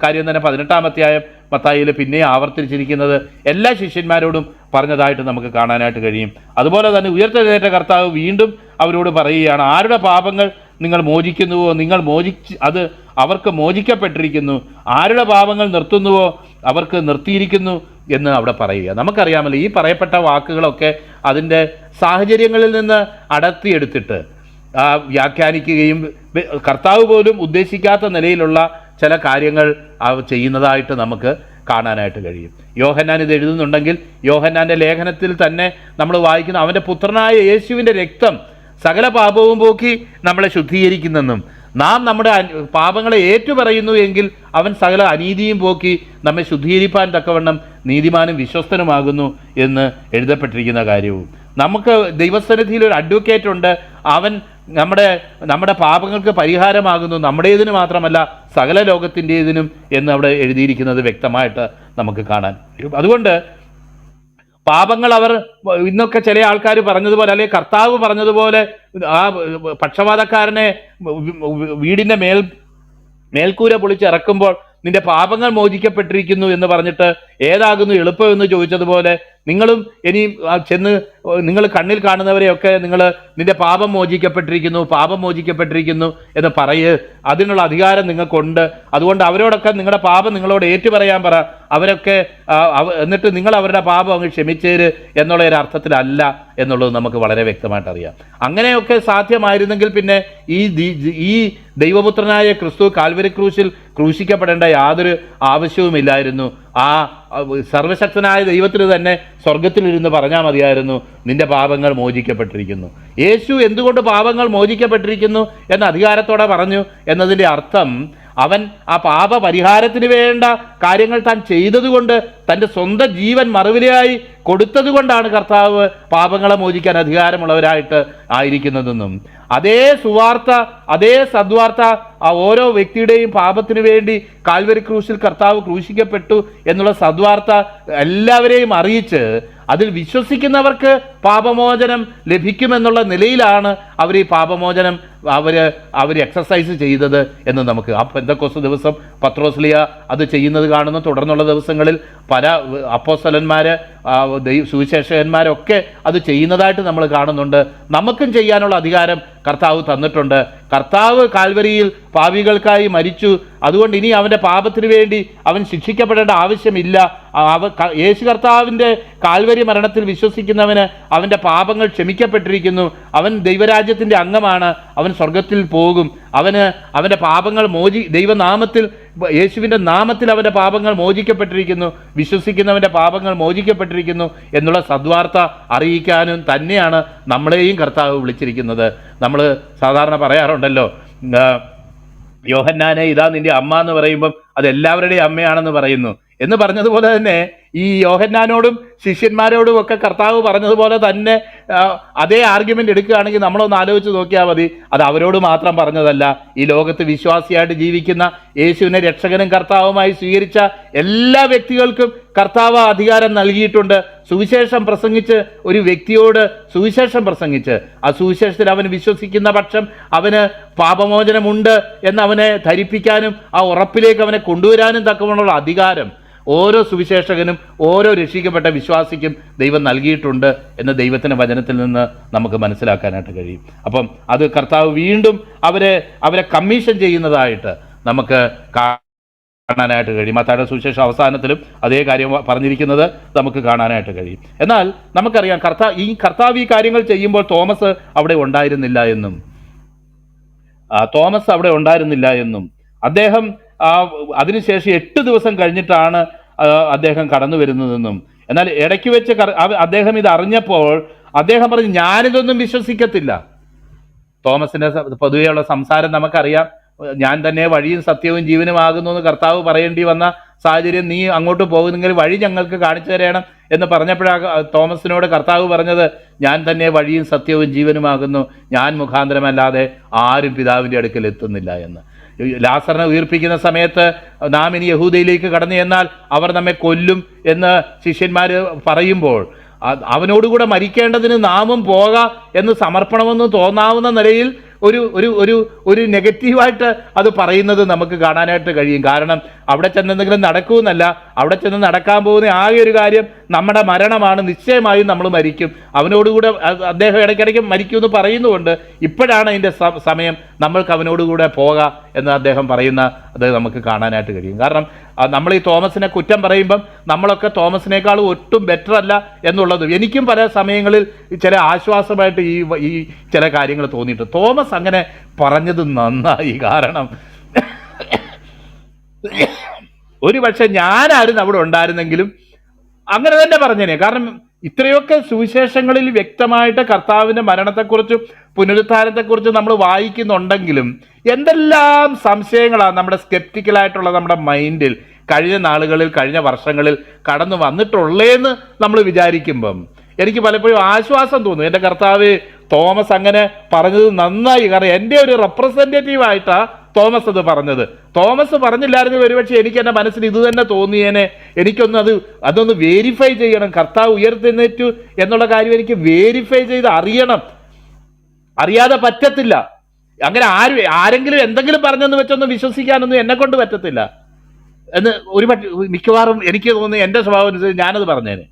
കാര്യം തന്നെ 18-ാം അധ്യായം മത്തായിയിൽ പിന്നെ ആവർത്തിച്ചിരിക്കുന്നത് എല്ലാ ശിഷ്യന്മാരോടും പറഞ്ഞതായിട്ട് നമുക്ക് കാണാനായിട്ട് കഴിയും. അതുപോലെ തന്നെ ഉയർത്തെഴുന്നേറ്റ കർത്താവ് വീണ്ടും അവരോട് പറയുകയാണ് ആരുടെ പാപങ്ങൾ നിങ്ങൾ മോചിക്കുന്നുവോ അത് അവർക്ക് മോചിക്കപ്പെട്ടിരിക്കുന്നു, ആരുടെ പാപങ്ങൾ നിർത്തുന്നുവോ അവർക്ക് നിർത്തിയിരിക്കുന്നു എന്ന് അവിടെ പറയുക. നമുക്കറിയാമല്ലോ, ഈ പറയപ്പെട്ട വാക്കുകളൊക്കെ അതിൻ്റെ സാഹചര്യങ്ങളിൽ നിന്ന് അടർത്തിയെടുത്തിട്ട് വ്യാഖ്യാനിക്കുകയും കർത്താവ് പോലും ഉദ്ദേശിക്കാത്ത നിലയിലുള്ള ചില കാര്യങ്ങൾ ചെയ്യുന്നതായിട്ട് നമുക്ക് കാണാനായിട്ട് കഴിയും. യോഹന്നാൻ ഇത് എഴുതുന്നുണ്ടെങ്കിൽ യോഹന്നാൻ്റെ ലേഖനത്തിൽ തന്നെ നമ്മൾ വായിക്കുന്ന അവൻ്റെ പുത്രനായ യേശുവിൻ്റെ രക്തം സകല പാപവും പോക്കി നമ്മളെ ശുദ്ധീകരിക്കുന്നെന്നും നാം നമ്മുടെ പാപങ്ങളെ ഏറ്റുപറയുന്നു എങ്കിൽ അവൻ സകല അനീതിയും പോക്കി നമ്മെ ശുദ്ധീകരിപ്പാൻ തക്കവണ്ണം നീതിമാനും വിശ്വസ്തനുമാകുന്നു എന്ന് എഴുതപ്പെട്ടിരിക്കുന്ന കാര്യവും. നമുക്ക് ദൈവസന്നിധിയിൽ ഒരു അഡ്വക്കേറ്റ് ഉണ്ട്, അവൻ നമ്മുടെ പാപങ്ങൾക്ക് പരിഹാരമാകുന്നു, നമ്മുടേതിന് മാത്രമല്ല സകല ലോകത്തിൻ്റെതിനും എന്ന് അവിടെ എഴുതിയിരിക്കുന്നത് വ്യക്തമായിട്ട് നമുക്ക് കാണാൻ. അതുകൊണ്ട് പാപങ്ങൾ അവർ ഇന്നൊക്കെ ചില ആൾക്കാർ പറഞ്ഞതുപോലെ അല്ലെങ്കിൽ കർത്താവ് പറഞ്ഞതുപോലെ ആ പക്ഷപാതക്കാരനെ വീടിൻ്റെ മേൽക്കൂര പൊളിച്ചിറക്കുമ്പോൾ നിന്റെ പാപങ്ങൾ മോചിക്കപ്പെട്ടിരിക്കുന്നു എന്ന് പറഞ്ഞിട്ട് ഏതാകുന്നു എളുപ്പമെന്ന് ചോദിച്ചതുപോലെ നിങ്ങളും ഇനിയും ചെന്ന് നിങ്ങൾ കണ്ണിൽ കാണുന്നവരെയൊക്കെ നിങ്ങൾ നിന്റെ പാപം മോചിക്കപ്പെട്ടിരിക്കുന്നു എന്ന് അതിനുള്ള അധികാരം നിങ്ങൾക്കുണ്ട്. അതുകൊണ്ട് അവരോടൊക്കെ നിങ്ങളുടെ പാപം നിങ്ങളോട് ഏറ്റുപറയാൻ പറ. അവരൊക്കെ എന്നിട്ട് നിങ്ങൾ അവരുടെ പാപം അങ്ങ് ക്ഷമിച്ചേര് എന്നുള്ള ഒരു അർത്ഥത്തിലല്ല എന്നുള്ളത് നമുക്ക് വളരെ വ്യക്തമായിട്ട് അറിയാം. അങ്ങനെയൊക്കെ സാധ്യമായിരുന്നെങ്കിൽ പിന്നെ ഈ ദൈവപുത്രനായ ക്രിസ്തു കാൽവരി ക്രൂശിൽ ക്രൂശിക്കപ്പെടേണ്ട യാതൊരു ആവശ്യവുമില്ലായിരുന്നു. ആ സർവശക്തനായ ദൈവത്തിന് തന്നെ സ്വർഗത്തിലിരുന്ന് പറഞ്ഞാൽ മതിയായിരുന്നു, നിന്റെ പാപങ്ങൾ മോചിക്കപ്പെട്ടിരിക്കുന്നു. യേശു എന്തുകൊണ്ട് പാപങ്ങൾ മോചിക്കപ്പെട്ടിരിക്കുന്നു എന്ന അധികാരത്തോടെ പറഞ്ഞു എന്നതിൻ്റെ അർത്ഥം അവൻ ആ പാപ പരിഹാരത്തിന് വേണ്ട കാര്യങ്ങൾ താൻ ചെയ്തതുകൊണ്ട്, തൻ്റെ സ്വന്തം ജീവൻ മറുവിലയായി കൊടുത്തത് കൊണ്ടാണ് കർത്താവ് പാപങ്ങളെ മോചിക്കാൻ അധികാരമുള്ളവരായിട്ട് ആയിരിക്കുന്നതെന്നും, അതേ സുവാർത്ത, അതേ സദ്വാർത്ത ആ ഓരോ വ്യക്തിയുടെയും പാപത്തിനു വേണ്ടി കാൽവരി ക്രൂശിൽ കർത്താവ് ക്രൂശിക്കപ്പെട്ടു എന്നുള്ള സദ്വാർത്ത എല്ലാവരെയും അറിയിച്ച് അതിൽ വിശ്വസിക്കുന്നവർക്ക് പാപമോചനം ലഭിക്കുമെന്നുള്ള നിലയിലാണ് അവർ ഈ പാപമോചനം അവർ എക്സസൈസ് ചെയ്തത് എന്ന് നമുക്ക് ആ പെന്തക്കോസ്ത് ദിവസം പത്രോസ്ലിയ അത് ചെയ്യുന്നത് കാണുന്നു. തുടർന്നുള്ള ദിവസങ്ങളിൽ പല അപ്പോസ്തലന്മാർ, സുവിശേഷകന്മാരൊക്കെ അത് ചെയ്യുന്നതായിട്ട് നമ്മൾ കാണുന്നുണ്ട്. നമുക്കും ചെയ്യാനുള്ള അധികാരം കർത്താവ് തന്നിട്ടുണ്ട്. കർത്താവ് കാൽവരിയിൽ പാപികൾക്കായി മരിച്ചു. അതുകൊണ്ട് ഇനി അവൻ്റെ പാപത്തിന് വേണ്ടി അവൻ ശിക്ഷിക്കപ്പെടേണ്ട ആവശ്യമില്ല. യേശു കർത്താവിൻ്റെ കാൽവരി മരണത്തിൽ വിശ്വസിക്കുന്നവന് അവൻ്റെ പാപങ്ങൾ ക്ഷമിക്കപ്പെട്ടിരിക്കുന്നു. അവൻ ദൈവരാജ്യത്തിൻ്റെ അംഗമാണ്. അവൻ സ്വർഗത്തിൽ പോകും. അവൻ്റെ പാപങ്ങൾ ദൈവനാമത്തിൽ, യേശുവിൻ്റെ നാമത്തിൽ അവൻ്റെ പാപങ്ങൾ മോചിക്കപ്പെട്ടിരിക്കുന്നു. വിശ്വസിക്കുന്നവൻ്റെ പാപങ്ങൾ മോചിക്കപ്പെട്ടിരിക്കുന്നു എന്നുള്ള സദ്വാർത്ത അറിയിക്കാനും തന്നെയാണ് നമ്മളെയും കർത്താവ് വിളിച്ചിരിക്കുന്നത്. നമ്മൾ സാധാരണ പറയാറുണ്ടല്ലോ, യോഹന്നാനെ ഇതാ നിന്റെ അമ്മ എന്ന് പറയുമ്പം അത് എല്ലാവരുടെയും അമ്മയാണെന്ന് പറയുന്നു എന്ന് പറഞ്ഞതുപോലെ തന്നെ ഈ യോഹന്നാനോടും ശിഷ്യന്മാരോടും ഒക്കെ കർത്താവ് പറഞ്ഞതുപോലെ തന്നെ അതേ ആർഗ്യുമെൻ്റ് എടുക്കുകയാണെങ്കിൽ നമ്മളൊന്ന് ആലോചിച്ച് നോക്കിയാൽ മതി. അത് അവരോട് മാത്രം പറഞ്ഞതല്ല, ഈ ലോകത്ത് വിശ്വാസിയായിട്ട് ജീവിക്കുന്ന, യേശുവിനെ രക്ഷകനും കർത്താവുമായി സ്വീകരിച്ച എല്ലാ വ്യക്തികൾക്കും കർത്താവ് അധികാരം നൽകിയിട്ടുണ്ട്. സുവിശേഷം പ്രസംഗിച്ച് ഒരു വ്യക്തിയോട് സുവിശേഷം പ്രസംഗിച്ച് ആ സുവിശേഷത്തിൽ അവൻ വിശ്വസിക്കുന്ന പക്ഷം അവന് പാപമോചനമുണ്ട് എന്ന് അവനെ ധരിപ്പിക്കാനും ആ ഉറപ്പിലേക്ക് അവനെ കൊണ്ടുവരാനും തക്കമുള്ള അധികാരം ഓരോ സുവിശേഷകനും ഓരോ രക്ഷിക്കപ്പെട്ട വിശ്വാസിക്കും ദൈവം നൽകിയിട്ടുണ്ട് എന്ന് ദൈവത്തിൻ്റെ വചനത്തിൽ നിന്ന് നമുക്ക് മനസ്സിലാക്കാനായിട്ട് കഴിയും. അപ്പം അത് കർത്താവ് വീണ്ടും അവരെ കമ്മീഷൻ ചെയ്യുന്നതായിട്ട് നമുക്ക് കാണാനായിട്ട് കഴിയും. മത്തായിയുടെ സുവിശേഷ അവസാനത്തിലും അതേ കാര്യം പറഞ്ഞിരിക്കുന്നത് നമുക്ക് കാണാനായിട്ട് കഴിയും. എന്നാൽ നമുക്കറിയാം കർത്താവ് ഈ കാര്യങ്ങൾ ചെയ്യുമ്പോൾ തോമസ് അവിടെ ഉണ്ടായിരുന്നില്ല എന്നും അദ്ദേഹം അതിനുശേഷം 8 ദിവസം കഴിഞ്ഞിട്ടാണ് അദ്ദേഹം കടന്നു വരുന്നതെന്നും, എന്നാൽ ഇടയ്ക്ക് വെച്ച് അദ്ദേഹം ഇത് അറിഞ്ഞപ്പോൾ അദ്ദേഹം പറഞ്ഞു, ഞാനിതൊന്നും വിശ്വസിക്കത്തില്ല. തോമസിന്റെ പൊതുവെയുള്ള സംസാരം നമുക്കറിയാം. ഞാൻ തന്നെ വഴിയും സത്യവും ജീവനുമാകുന്നു എന്ന് കർത്താവ് പറയേണ്ടി വന്ന സാഹചര്യം, നീ അങ്ങോട്ട് പോകുന്നെങ്കിൽ വഴി ഞങ്ങൾക്ക് കാണിച്ചു തരണം എന്ന് പറഞ്ഞപ്പോഴാണ് തോമസിനോട് കർത്താവ് പറഞ്ഞത്, ഞാൻ തന്നെ വഴിയും സത്യവും ജീവനുമാകുന്നു, ഞാൻ മുഖാന്തരമല്ലാതെ ആരും പിതാവിൻ്റെ അടുക്കൽ എത്തുന്നില്ല എന്ന്. ലാസറിനെ ഉയർപ്പിക്കുന്ന സമയത്ത് നാം ഇനി യഹൂദയിലേക്ക് കടന്നു ചെന്നാൽ അവർ നമ്മെ കൊല്ലും എന്ന് ശിഷ്യന്മാർ പറയുമ്പോൾ അവനോടുകൂടെ മരിക്കേണ്ടതിന് നാമും പോകാം എന്ന് സമർപ്പണമെന്ന് തോന്നാവുന്ന നിലയിൽ ഒരു നെഗറ്റീവായിട്ട് അത് പറയുന്നത് നമുക്ക് കാണാനായിട്ട് കഴിയും. കാരണം അവിടെ ചെന്നെന്തെങ്കിലും നടക്കുമെന്നല്ല, അവിടെ ചെന്ന് നടക്കാൻ പോകുന്ന ആകെ ഒരു കാര്യം നമ്മുടെ മരണമാണ്. നിശ്ചയമായും നമ്മൾ മരിക്കും. അവനോടുകൂടെ അദ്ദേഹം ഇടയ്ക്കിടയ്ക്ക് മരിക്കുമെന്ന് പറയുന്നുകൊണ്ട് ഇപ്പോഴാണ് അതിൻ്റെ സമയം, നമ്മൾക്ക് അവനോടുകൂടെ പോകാം എന്ന് അദ്ദേഹം അത് നമുക്ക് കാണാനായിട്ട് കഴിയും. കാരണം നമ്മൾ ഈ തോമസിനെ കുറ്റം പറയുമ്പം നമ്മളൊക്കെ തോമസിനേക്കാളും ഒട്ടും ബെറ്റർ അല്ല എന്നുള്ളത് എനിക്കും പല സമയങ്ങളിൽ ചില ആശ്വാസമായിട്ട് ഈ ചില കാര്യങ്ങൾ തോന്നിയിട്ട്, തോമസ് അങ്ങനെ പറഞ്ഞത് നന്നായി. കാരണം ഒരു പക്ഷെ ഞാനായിരുന്നു അവിടെ ഉണ്ടായിരുന്നെങ്കിലും അങ്ങനെ തന്നെ പറഞ്ഞേനെ. കാരണം ഇത്രയൊക്കെ സുവിശേഷങ്ങളിൽ വ്യക്തമായിട്ട് കർത്താവിൻ്റെ മരണത്തെക്കുറിച്ചും പുനരുത്ഥാനത്തെക്കുറിച്ചും നമ്മൾ വായിക്കുന്നുണ്ടെങ്കിലും എന്തെല്ലാം സംശയങ്ങളാണ് നമ്മുടെ സ്കെപ്റ്റിക്കലായിട്ടുള്ള നമ്മുടെ മൈൻഡിൽ കഴിഞ്ഞ നാളുകളിൽ, കഴിഞ്ഞ വർഷങ്ങളിൽ കടന്നു വന്നിട്ടുള്ളതെന്ന് നമ്മൾ വിചാരിക്കുമ്പം എനിക്ക് പലപ്പോഴും ആശ്വാസം തോന്നും. എൻ്റെ കർത്താവ്, തോമസ് അങ്ങനെ പറഞ്ഞത് നന്നായി. കാരണം എൻ്റെ ഒരു റെപ്രസെൻറ്റേറ്റീവായിട്ടാണ് തോമസ് അത് പറഞ്ഞത്. തോമസ് പറഞ്ഞില്ലായിരുന്നെങ്കിൽ ഒരുപക്ഷെ എനിക്ക് എൻ്റെ മനസ്സിൽ ഇത് തന്നെ തോന്നിയേനെ. അതൊന്ന് വേരിഫൈ ചെയ്യണം. കർത്താവ് ഉയർത്തെഴുന്നേറ്റു എന്നുള്ള കാര്യം എനിക്ക് വേരിഫൈ ചെയ്ത് അറിയാതെ പറ്റത്തില്ല. അങ്ങനെ ആരെങ്കിലും എന്തെങ്കിലും പറഞ്ഞെന്ന് വെച്ചൊന്നും വിശ്വസിക്കാനൊന്നും എന്നെ കൊണ്ട് പറ്റത്തില്ല എന്ന് മിക്കവാറും എനിക്ക് തോന്നുന്നു. എൻ്റെ സ്വഭാവം അനുസരിച്ച് ഞാനത് പറഞ്ഞേനെ.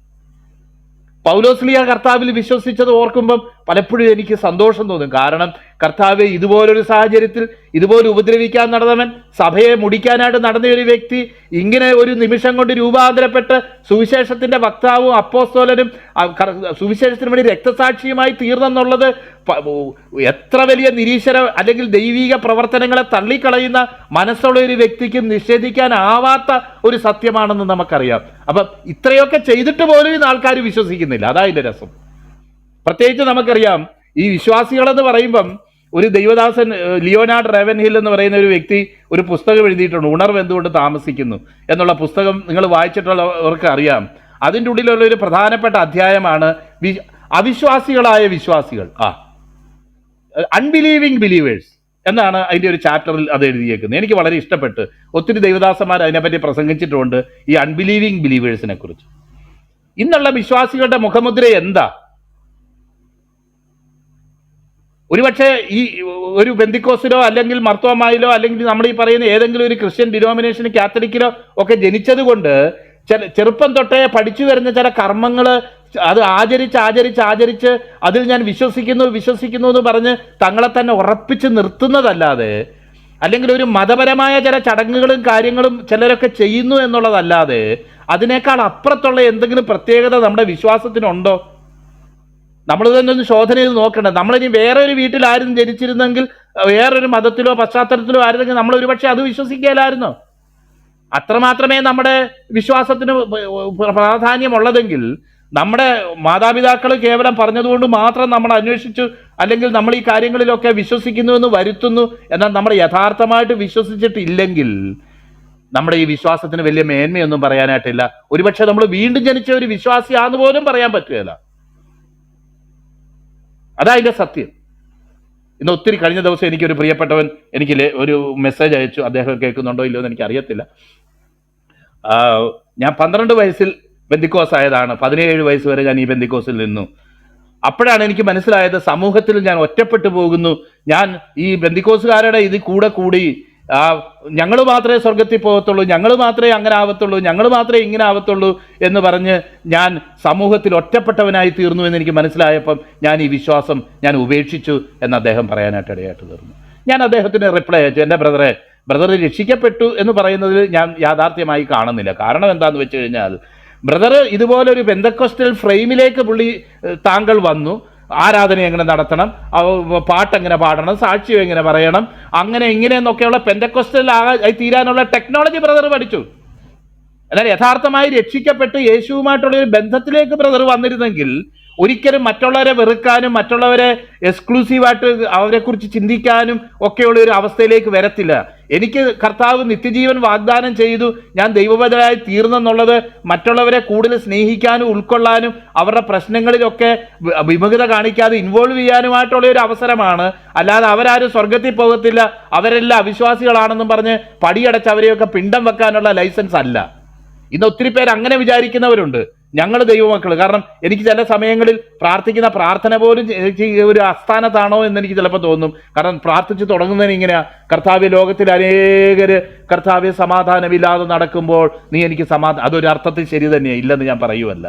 പൗലോസ്ലിയ കർത്താവിൽ വിശ്വസിച്ചത് ഓർക്കുമ്പം പലപ്പോഴും എനിക്ക് സന്തോഷം തോന്നും. കാരണം കർത്താവ് ഇതുപോലൊരു സാഹചര്യത്തിൽ ഇതുപോലെ ഉപദ്രവിക്കാൻ നടന്നവൻ, സഭയെ മുടിക്കാനായിട്ട് നടന്ന ഒരു വ്യക്തി, ഇങ്ങനെ ഒരു നിമിഷം കൊണ്ട് രൂപാന്തരപ്പെട്ട് സുവിശേഷത്തിന്റെ വക്താവും അപ്പോസ്തലനും സുവിശേഷത്തിന് വേണ്ടി രക്തസാക്ഷിയുമായി തീർന്നെന്നുള്ളത് എത്ര വലിയ നിരീശ്വര അല്ലെങ്കിൽ ദൈവിക പ്രവർത്തനങ്ങളെ തള്ളിക്കളയുന്ന മനസ്സുള്ള ഒരു വ്യക്തിക്ക് നിഷേധിക്കാനാവാത്ത ഒരു സത്യമാണെന്ന് നമുക്കറിയാം. അപ്പം ഇത്രയൊക്കെ ചെയ്തിട്ട് പോലും ഇന്ന് ആൾക്കാർ വിശ്വസിക്കുന്നില്ല. അതാ ഇതിന്റെ രസം. പ്രത്യേകിച്ച് നമുക്കറിയാം, ഈ വിശ്വാസികളെന്ന് പറയുമ്പം ഒരു ദൈവദാസൻ ലിയോനാർഡ് റെവൻഹിൽ എന്ന് പറയുന്ന ഒരു വ്യക്തി ഒരു പുസ്തകം എഴുതിയിട്ടുണ്ട്, ഉണർവ് എന്തുകൊണ്ട് താമസിക്കുന്നു എന്നുള്ള പുസ്തകം. നിങ്ങൾ വായിച്ചിട്ടുള്ളവർക്ക് അറിയാം. അതിൻ്റെ ഉള്ളിലുള്ള ഒരു പ്രധാനപ്പെട്ട അധ്യായമാണ് അവിശ്വാസികളായ വിശ്വാസികൾ, അൺബിലീവിങ് ബിലീവേഴ്സ് എന്നാണ് അതിൻ്റെ ഒരു ചാപ്റ്ററിൽ അത് എഴുതിയേക്കുന്നത്. എനിക്ക് വളരെ ഇഷ്ടപ്പെട്ട്. ഒത്തിരി ദൈവദാസന്മാർ അതിനെപ്പറ്റി പ്രസംഗിച്ചിട്ടുണ്ട്, ഈ അൺബിലീവിങ് ബിലീവേഴ്സിനെ കുറിച്ച്. ഇന്നുള്ള വിശ്വാസികളുടെ മുഖമുദ്ര എന്താ? ഒരുപക്ഷെ ഈ ഒരു ബെന്തിക്കോസിലോ അല്ലെങ്കിൽ മർത്തോമായിലോ അല്ലെങ്കിൽ നമ്മൾ ഈ പറയുന്ന ഏതെങ്കിലും ഒരു ക്രിസ്ത്യൻ ഡിനോമിനേഷൻ, കാത്തലിക്കിലോ ഒക്കെ ജനിച്ചത് കൊണ്ട് ചെറുപ്പം തൊട്ടേ പഠിച്ചു വരുന്ന ചില കർമ്മങ്ങൾ അത് ആചരിച്ച് അതിൽ ഞാൻ വിശ്വസിക്കുന്നു എന്ന് പറഞ്ഞ് തങ്ങളെ തന്നെ ഉറപ്പിച്ച് നിർത്തുന്നതല്ലാതെ, അല്ലെങ്കിൽ ഒരു മതപരമായ ചില ചടങ്ങുകളും കാര്യങ്ങളും ചിലരൊക്കെ ചെയ്യുന്നു എന്നുള്ളതല്ലാതെ അതിനേക്കാൾ അപ്പുറത്തുള്ള എന്തെങ്കിലും പ്രത്യേകത നമ്മുടെ വിശ്വാസത്തിനുണ്ടോ? നമ്മൾ തന്നെ ഒന്ന് ശോധന ചെയ്ത് നോക്കേണ്ടത്. നമ്മളിനി വേറെ ഒരു വീട്ടിലായിരുന്നു ജനിച്ചിരുന്നെങ്കിൽ, വേറൊരു മതത്തിലോ പശ്ചാത്തലത്തിലോ ആയിരുന്നെങ്കിൽ നമ്മൾ ഒരുപക്ഷെ അത് വിശ്വസിക്കുകയില്ലായിരുന്നോ? അത്രമാത്രമേ നമ്മുടെ വിശ്വാസത്തിന് പ്രാധാന്യമുള്ളതെങ്കിൽ നമ്മുടെ മാതാപിതാക്കൾ കേവലം പറഞ്ഞതുകൊണ്ട് മാത്രം നമ്മൾ അന്വേഷിച്ചു അല്ലെങ്കിൽ നമ്മൾ ഈ കാര്യങ്ങളിലൊക്കെ വിശ്വസിക്കുന്നുവെന്ന് വരുത്തുന്നു, എന്നാൽ നമ്മൾ യഥാർത്ഥമായിട്ട് വിശ്വസിച്ചിട്ടില്ലെങ്കിൽ നമ്മുടെ ഈ വിശ്വാസത്തിന് വലിയ മേന്മയൊന്നും പറയാനായിട്ടില്ല. ഒരുപക്ഷെ നമ്മൾ വീണ്ടും ജനിച്ച ഒരു വിശ്വാസിയാന്ന് പോലും പറയാൻ പറ്റുകയില്ല. അതാ അതിൻ്റെ സത്യം. ഇന്ന് ഒത്തിരി കഴിഞ്ഞ ദിവസം എനിക്കൊരു പ്രിയപ്പെട്ടവൻ എനിക്ക് ഒരു മെസ്സേജ് അയച്ചു. അദ്ദേഹം കേൾക്കുന്നുണ്ടോ ഇല്ലയോ എന്ന് എനിക്കറിയത്തില്ല. ഞാൻ 12 വയസ്സിൽ ബെന്തിക്കോസ് ആയതാണ്. 17 വയസ്സ് വരെ ഞാൻ ഈ ബെന്തിക്കോസിൽ നിന്നു. അപ്പോഴാണ് എനിക്ക് മനസ്സിലായത് സമൂഹത്തിൽ ഞാൻ ഒറ്റപ്പെട്ടു പോകുന്നു. ഞാൻ ഈ ബെന്തിക്കോസുകാരുടെ ഇതിൽ കൂടി ഞങ്ങൾ മാത്രമേ സ്വർഗത്തിൽ പോകത്തുള്ളൂ, ഞങ്ങൾ മാത്രമേ അങ്ങനെ ആവത്തുള്ളൂ, ഞങ്ങൾ മാത്രമേ ഇങ്ങനെ ആവത്തുള്ളൂ എന്ന് പറഞ്ഞ് ഞാൻ സമൂഹത്തിൽ ഒറ്റപ്പെട്ടവനായി തീർന്നു എന്ന് എനിക്ക് മനസ്സിലായപ്പം ഞാൻ ഈ വിശ്വാസം ഞാൻ ഉപേക്ഷിച്ചു എന്ന് അദ്ദേഹം പറയാനായിട്ട് ഇടയായിട്ട് തീർന്നു. ഞാൻ അദ്ദേഹത്തിന് റിപ്ലൈ അയച്ചു, എൻ്റെ ബ്രദർ രക്ഷിക്കപ്പെട്ടു എന്ന് പറയുന്നതിൽ ഞാൻ യാഥാർത്ഥ്യമായി കാണുന്നില്ല. കാരണം എന്താണെന്ന് വെച്ച് കഴിഞ്ഞാൽ, ബ്രദർ ഇതുപോലൊരു പെന്തക്കോസ്റ്റൽ ഫ്രെയിമിലേക്ക് താങ്കൾ വന്നു. ആരാധന എങ്ങനെ നടത്തണം, പാട്ടെങ്ങനെ പാടണം, സാക്ഷ്യം എങ്ങനെ പറയണം, അങ്ങനെ ഇങ്ങനെ എന്നൊക്കെയുള്ള പെന്തക്കോസ്റ്റൽ തീരാനുള്ള ടെക്നോളജി ബ്രദർ പഠിച്ചു. എന്നാൽ യഥാർത്ഥമായി രക്ഷിക്കപ്പെട്ട് യേശുവുമായിട്ടുള്ള ഒരു ബന്ധത്തിലേക്ക് ബ്രദർ വന്നിരുന്നെങ്കിൽ ഒരിക്കലും മറ്റുള്ളവരെ വെറുക്കാനും മറ്റുള്ളവരെ എക്സ്ക്ലൂസീവായിട്ട് അവരെക്കുറിച്ച് ചിന്തിക്കാനും ഒക്കെയുള്ള ഒരു അവസ്ഥയിലേക്ക് വരത്തില്ല. എനിക്ക് കർത്താവ് നിത്യജീവൻ വാഗ്ദാനം ചെയ്തു, ഞാൻ ദൈവബദ്ധരായി തീർന്നെന്നുള്ളത് മറ്റുള്ളവരെ കൂടുതൽ സ്നേഹിക്കാനും ഉൾക്കൊള്ളാനും അവരുടെ പ്രശ്നങ്ങളിലൊക്കെ വിമുഖത കാണിക്കാതെ ഇൻവോൾവ് ചെയ്യാനുമായിട്ടുള്ള ഒരു അവസരമാണ്. അല്ലാതെ അവരാരും സ്വർഗത്തിൽ പോകത്തില്ല, അവരെല്ലാം അവിശ്വാസികളാണെന്നും പറഞ്ഞ് പടിയടച്ച് അവരെയൊക്കെ പിണ്ടം വെക്കാനുള്ള ലൈസൻസ് അല്ല. ഇന്ന് ഒത്തിരി പേര് അങ്ങനെ വിചാരിക്കുന്നവരുണ്ട്, ഞങ്ങൾ ദൈവമക്കൾ. കാരണം എനിക്ക് ചില സമയങ്ങളിൽ പ്രാർത്ഥിക്കുന്ന പ്രാർത്ഥന പോലും ഒരു അസ്ഥാനത്താണോ എന്ന് എനിക്ക് ചിലപ്പോൾ തോന്നും. കാരണം പ്രാർത്ഥിച്ച് തുടങ്ങുന്നതിന് ഇങ്ങനെയാ, കർത്താവ്യ ലോകത്തിൽ അനേകര് കർത്താവ്യ സമാധാനമില്ലാതെ നടക്കുമ്പോൾ നീ എനിക്ക് അതൊരു അർത്ഥത്തിൽ ശരി തന്നെയാണ്, ഇല്ലെന്ന് ഞാൻ പറയുമല്ല.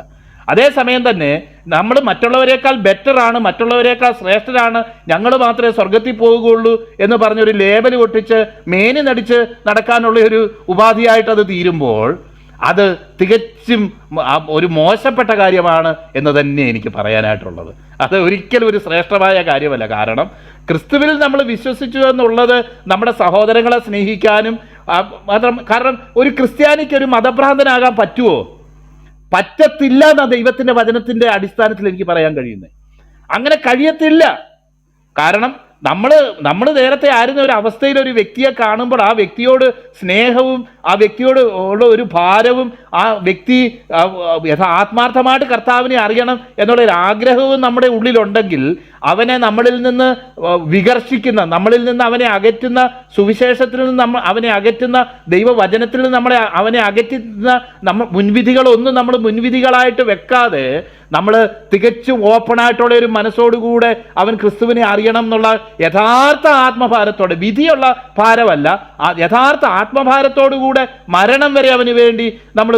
അതേസമയം തന്നെ നമ്മൾ മറ്റുള്ളവരെക്കാൾ ബെറ്ററാണ്, മറ്റുള്ളവരെക്കാൾ ശ്രേഷ്ഠരാണ്, ഞങ്ങൾ മാത്രമേ സ്വർഗത്തിൽ പോകുകയുള്ളൂ എന്ന് പറഞ്ഞൊരു ലേബൽ പൊട്ടിച്ച് മേനി നടിച്ച് നടക്കാനുള്ള ഒരു ഉപാധിയായിട്ട് അത് തീരുമ്പോൾ അത് തികച്ചും ഒരു മോശപ്പെട്ട കാര്യമാണ് എന്ന് തന്നെ എനിക്ക് പറയാനായിട്ടുള്ളത്. അത് ഒരിക്കലും ഒരു ശ്രേഷ്ഠമായ കാര്യമല്ല. കാരണം ക്രിസ്തുവിൽ നമ്മൾ വിശ്വസിച്ചു എന്നുള്ളത് നമ്മുടെ സഹോദരങ്ങളെ സ്നേഹിക്കാനും മാത്രം. കാരണം ഒരു ക്രിസ്ത്യാനിക്ക് ഒരു മതഭ്രാന്തനാകാൻ പറ്റുമോ? പറ്റത്തില്ല എന്ന ദൈവത്തിന്റെ വചനത്തിന്റെ അടിസ്ഥാനത്തിൽ എനിക്ക് പറയാൻ കഴിയുന്നത്. അങ്ങനെ കഴിയത്തില്ല. കാരണം നമ്മൾ നേരത്തെ ആയിരുന്ന ഒരു അവസ്ഥയിൽ ഒരു വ്യക്തിയെ കാണുമ്പോൾ ആ വ്യക്തിയോട് സ്നേഹവും ആ വ്യക്തിയോട് ഉള്ള ഒരു ഭാരവും ആ വ്യക്തി ആത്മാർത്ഥമായിട്ട് കർത്താവിനെ അറിയണം എന്നുള്ള ഒരു ആഗ്രഹവും നമ്മുടെ ഉള്ളിലുണ്ടെങ്കിൽ അവനെ നമ്മളിൽ നിന്ന് വികർഷിക്കുന്ന, നമ്മളിൽ നിന്ന് അവനെ അകറ്റുന്ന, സുവിശേഷത്തിൽ നിന്ന് അവനെ അകറ്റുന്ന, ദൈവവചനത്തിൽ നിന്ന് അവനെ അകറ്റുന്ന മുൻവിധികളൊന്നും നമ്മൾ മുൻവിധികളായിട്ട് വെക്കാതെ നമ്മൾ തികച്ചും ഓപ്പണായിട്ടുള്ള ഒരു മനസ്സോടുകൂടെ അവൻ ക്രിസ്തുവിനെ അറിയണം എന്നുള്ള യഥാർത്ഥ ആത്മഭാരത്തോടെ, വിധിയുള്ള ഭാരമല്ല, യഥാർത്ഥ ആത്മഭാരത്തോടുകൂടെ മരണം വരെ അവന് വേണ്ടി നമ്മൾ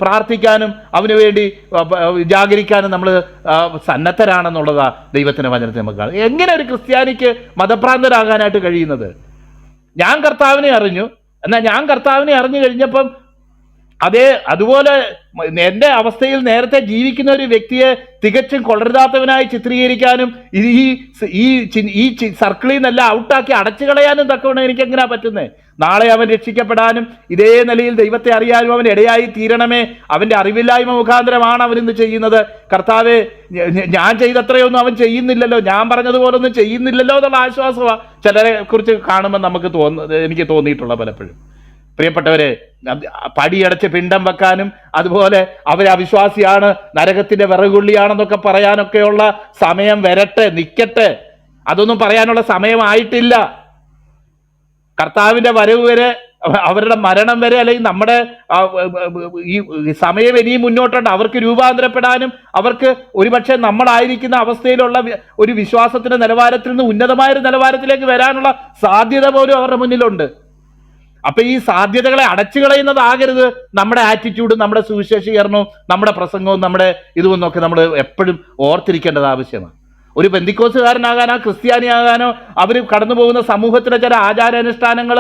പ്രാർത്ഥിക്കാനും അവന് വേണ്ടി ജാഗരിക്കാനും നമ്മൾ സന്നദ്ധരാണെന്നുള്ളതാണ് ദൈവത്തിൻ്റെ വചനത്തെ നമുക്ക് കാണാം. എങ്ങനെ ഒരു ക്രിസ്ത്യാനിക്ക് മതഭ്രാന്തരാകാനായിട്ട് കഴിയുന്നത്? ഞാൻ കർത്താവിനെ അറിഞ്ഞു, എന്നാൽ ഞാൻ കർത്താവിനെ അറിഞ്ഞു കഴിഞ്ഞപ്പം അതുപോലെ എൻ്റെ അവസ്ഥയിൽ നേരത്തെ ജീവിക്കുന്ന ഒരു വ്യക്തിയെ തികച്ചും കൊള്ളരുതാത്തവനായി ചിത്രീകരിക്കാനും ഈ സർക്കിളിൽ നിന്നെല്ലാം ഔട്ടാക്കി അടച്ചു കളയാനും തക്കവണ്ണം എനിക്ക് എങ്ങനെയാ പറ്റുന്നത്? നാളെ അവൻ രക്ഷിക്കപ്പെടാനും ഇതേ നിലയിൽ ദൈവത്തെ അറിയാനും അവൻ ഇടയായി തീരണമേ. അവൻ്റെ അറിവില്ലായ്മ മുഖാന്തരമാണ് അവനിന്ന് ചെയ്യുന്നത്. കർത്താവെ, ഞാൻ ചെയ്തത്രയൊന്നും അവൻ ചെയ്യുന്നില്ലല്ലോ, ഞാൻ പറഞ്ഞതുപോലൊന്നും ചെയ്യുന്നില്ലല്ലോ എന്നുള്ള ആശ്വാസമാണ് ചിലരെ കുറിച്ച് കാണുമ്പോൾ എനിക്ക് തോന്നിയിട്ടുള്ള പലപ്പോഴും. പ്രിയപ്പെട്ടവരെ, പടിയടച്ച് പിണ്ടം വെക്കാനും അതുപോലെ അവരവിശ്വാസിയാണ്, നരകത്തിന്റെ വിറകുള്ളിയാണെന്നൊക്കെ പറയാനൊക്കെയുള്ള സമയം വരട്ടെ, നിൽക്കട്ടെ. അതൊന്നും പറയാനുള്ള സമയമായിട്ടില്ല. കർത്താവിന്റെ വരവ് വരെ, അവരുടെ മരണം വരെ, അല്ലെങ്കിൽ നമ്മുടെ ഈ സമയം ഇനിയും മുന്നോട്ടുണ്ട്. അവർക്ക് രൂപാന്തരപ്പെടാനും അവർക്ക് ഒരുപക്ഷെ നമ്മളായിരിക്കുന്ന അവസ്ഥയിലുള്ള ഒരു വിശ്വാസത്തിന്റെ നിലവാരത്തിൽ നിന്ന് ഉന്നതമായൊരു നിലവാരത്തിലേക്ക് വരാനുള്ള സാധ്യത പോലും അവരുടെ മുന്നിലുണ്ട്. അപ്പൊ ഈ സാധ്യതകളെ അടച്ചു കളയുന്നതാകരുത് നമ്മുടെ ആറ്റിറ്റ്യൂഡും നമ്മുടെ സുവിശേഷീകരണവും നമ്മുടെ പ്രസംഗവും നമ്മുടെ ഇതുമെന്നൊക്കെ നമ്മൾ എപ്പോഴും ഓർത്തിരിക്കേണ്ടത് ആവശ്യമാണ്. ഒരു പെന്തിക്കോസുകാരനാകാനോ ക്രിസ്ത്യാനിയാകാനോ അവർ കടന്നു പോകുന്ന സമൂഹത്തിലെ ചില ആചാരാനുഷ്ഠാനങ്ങൾ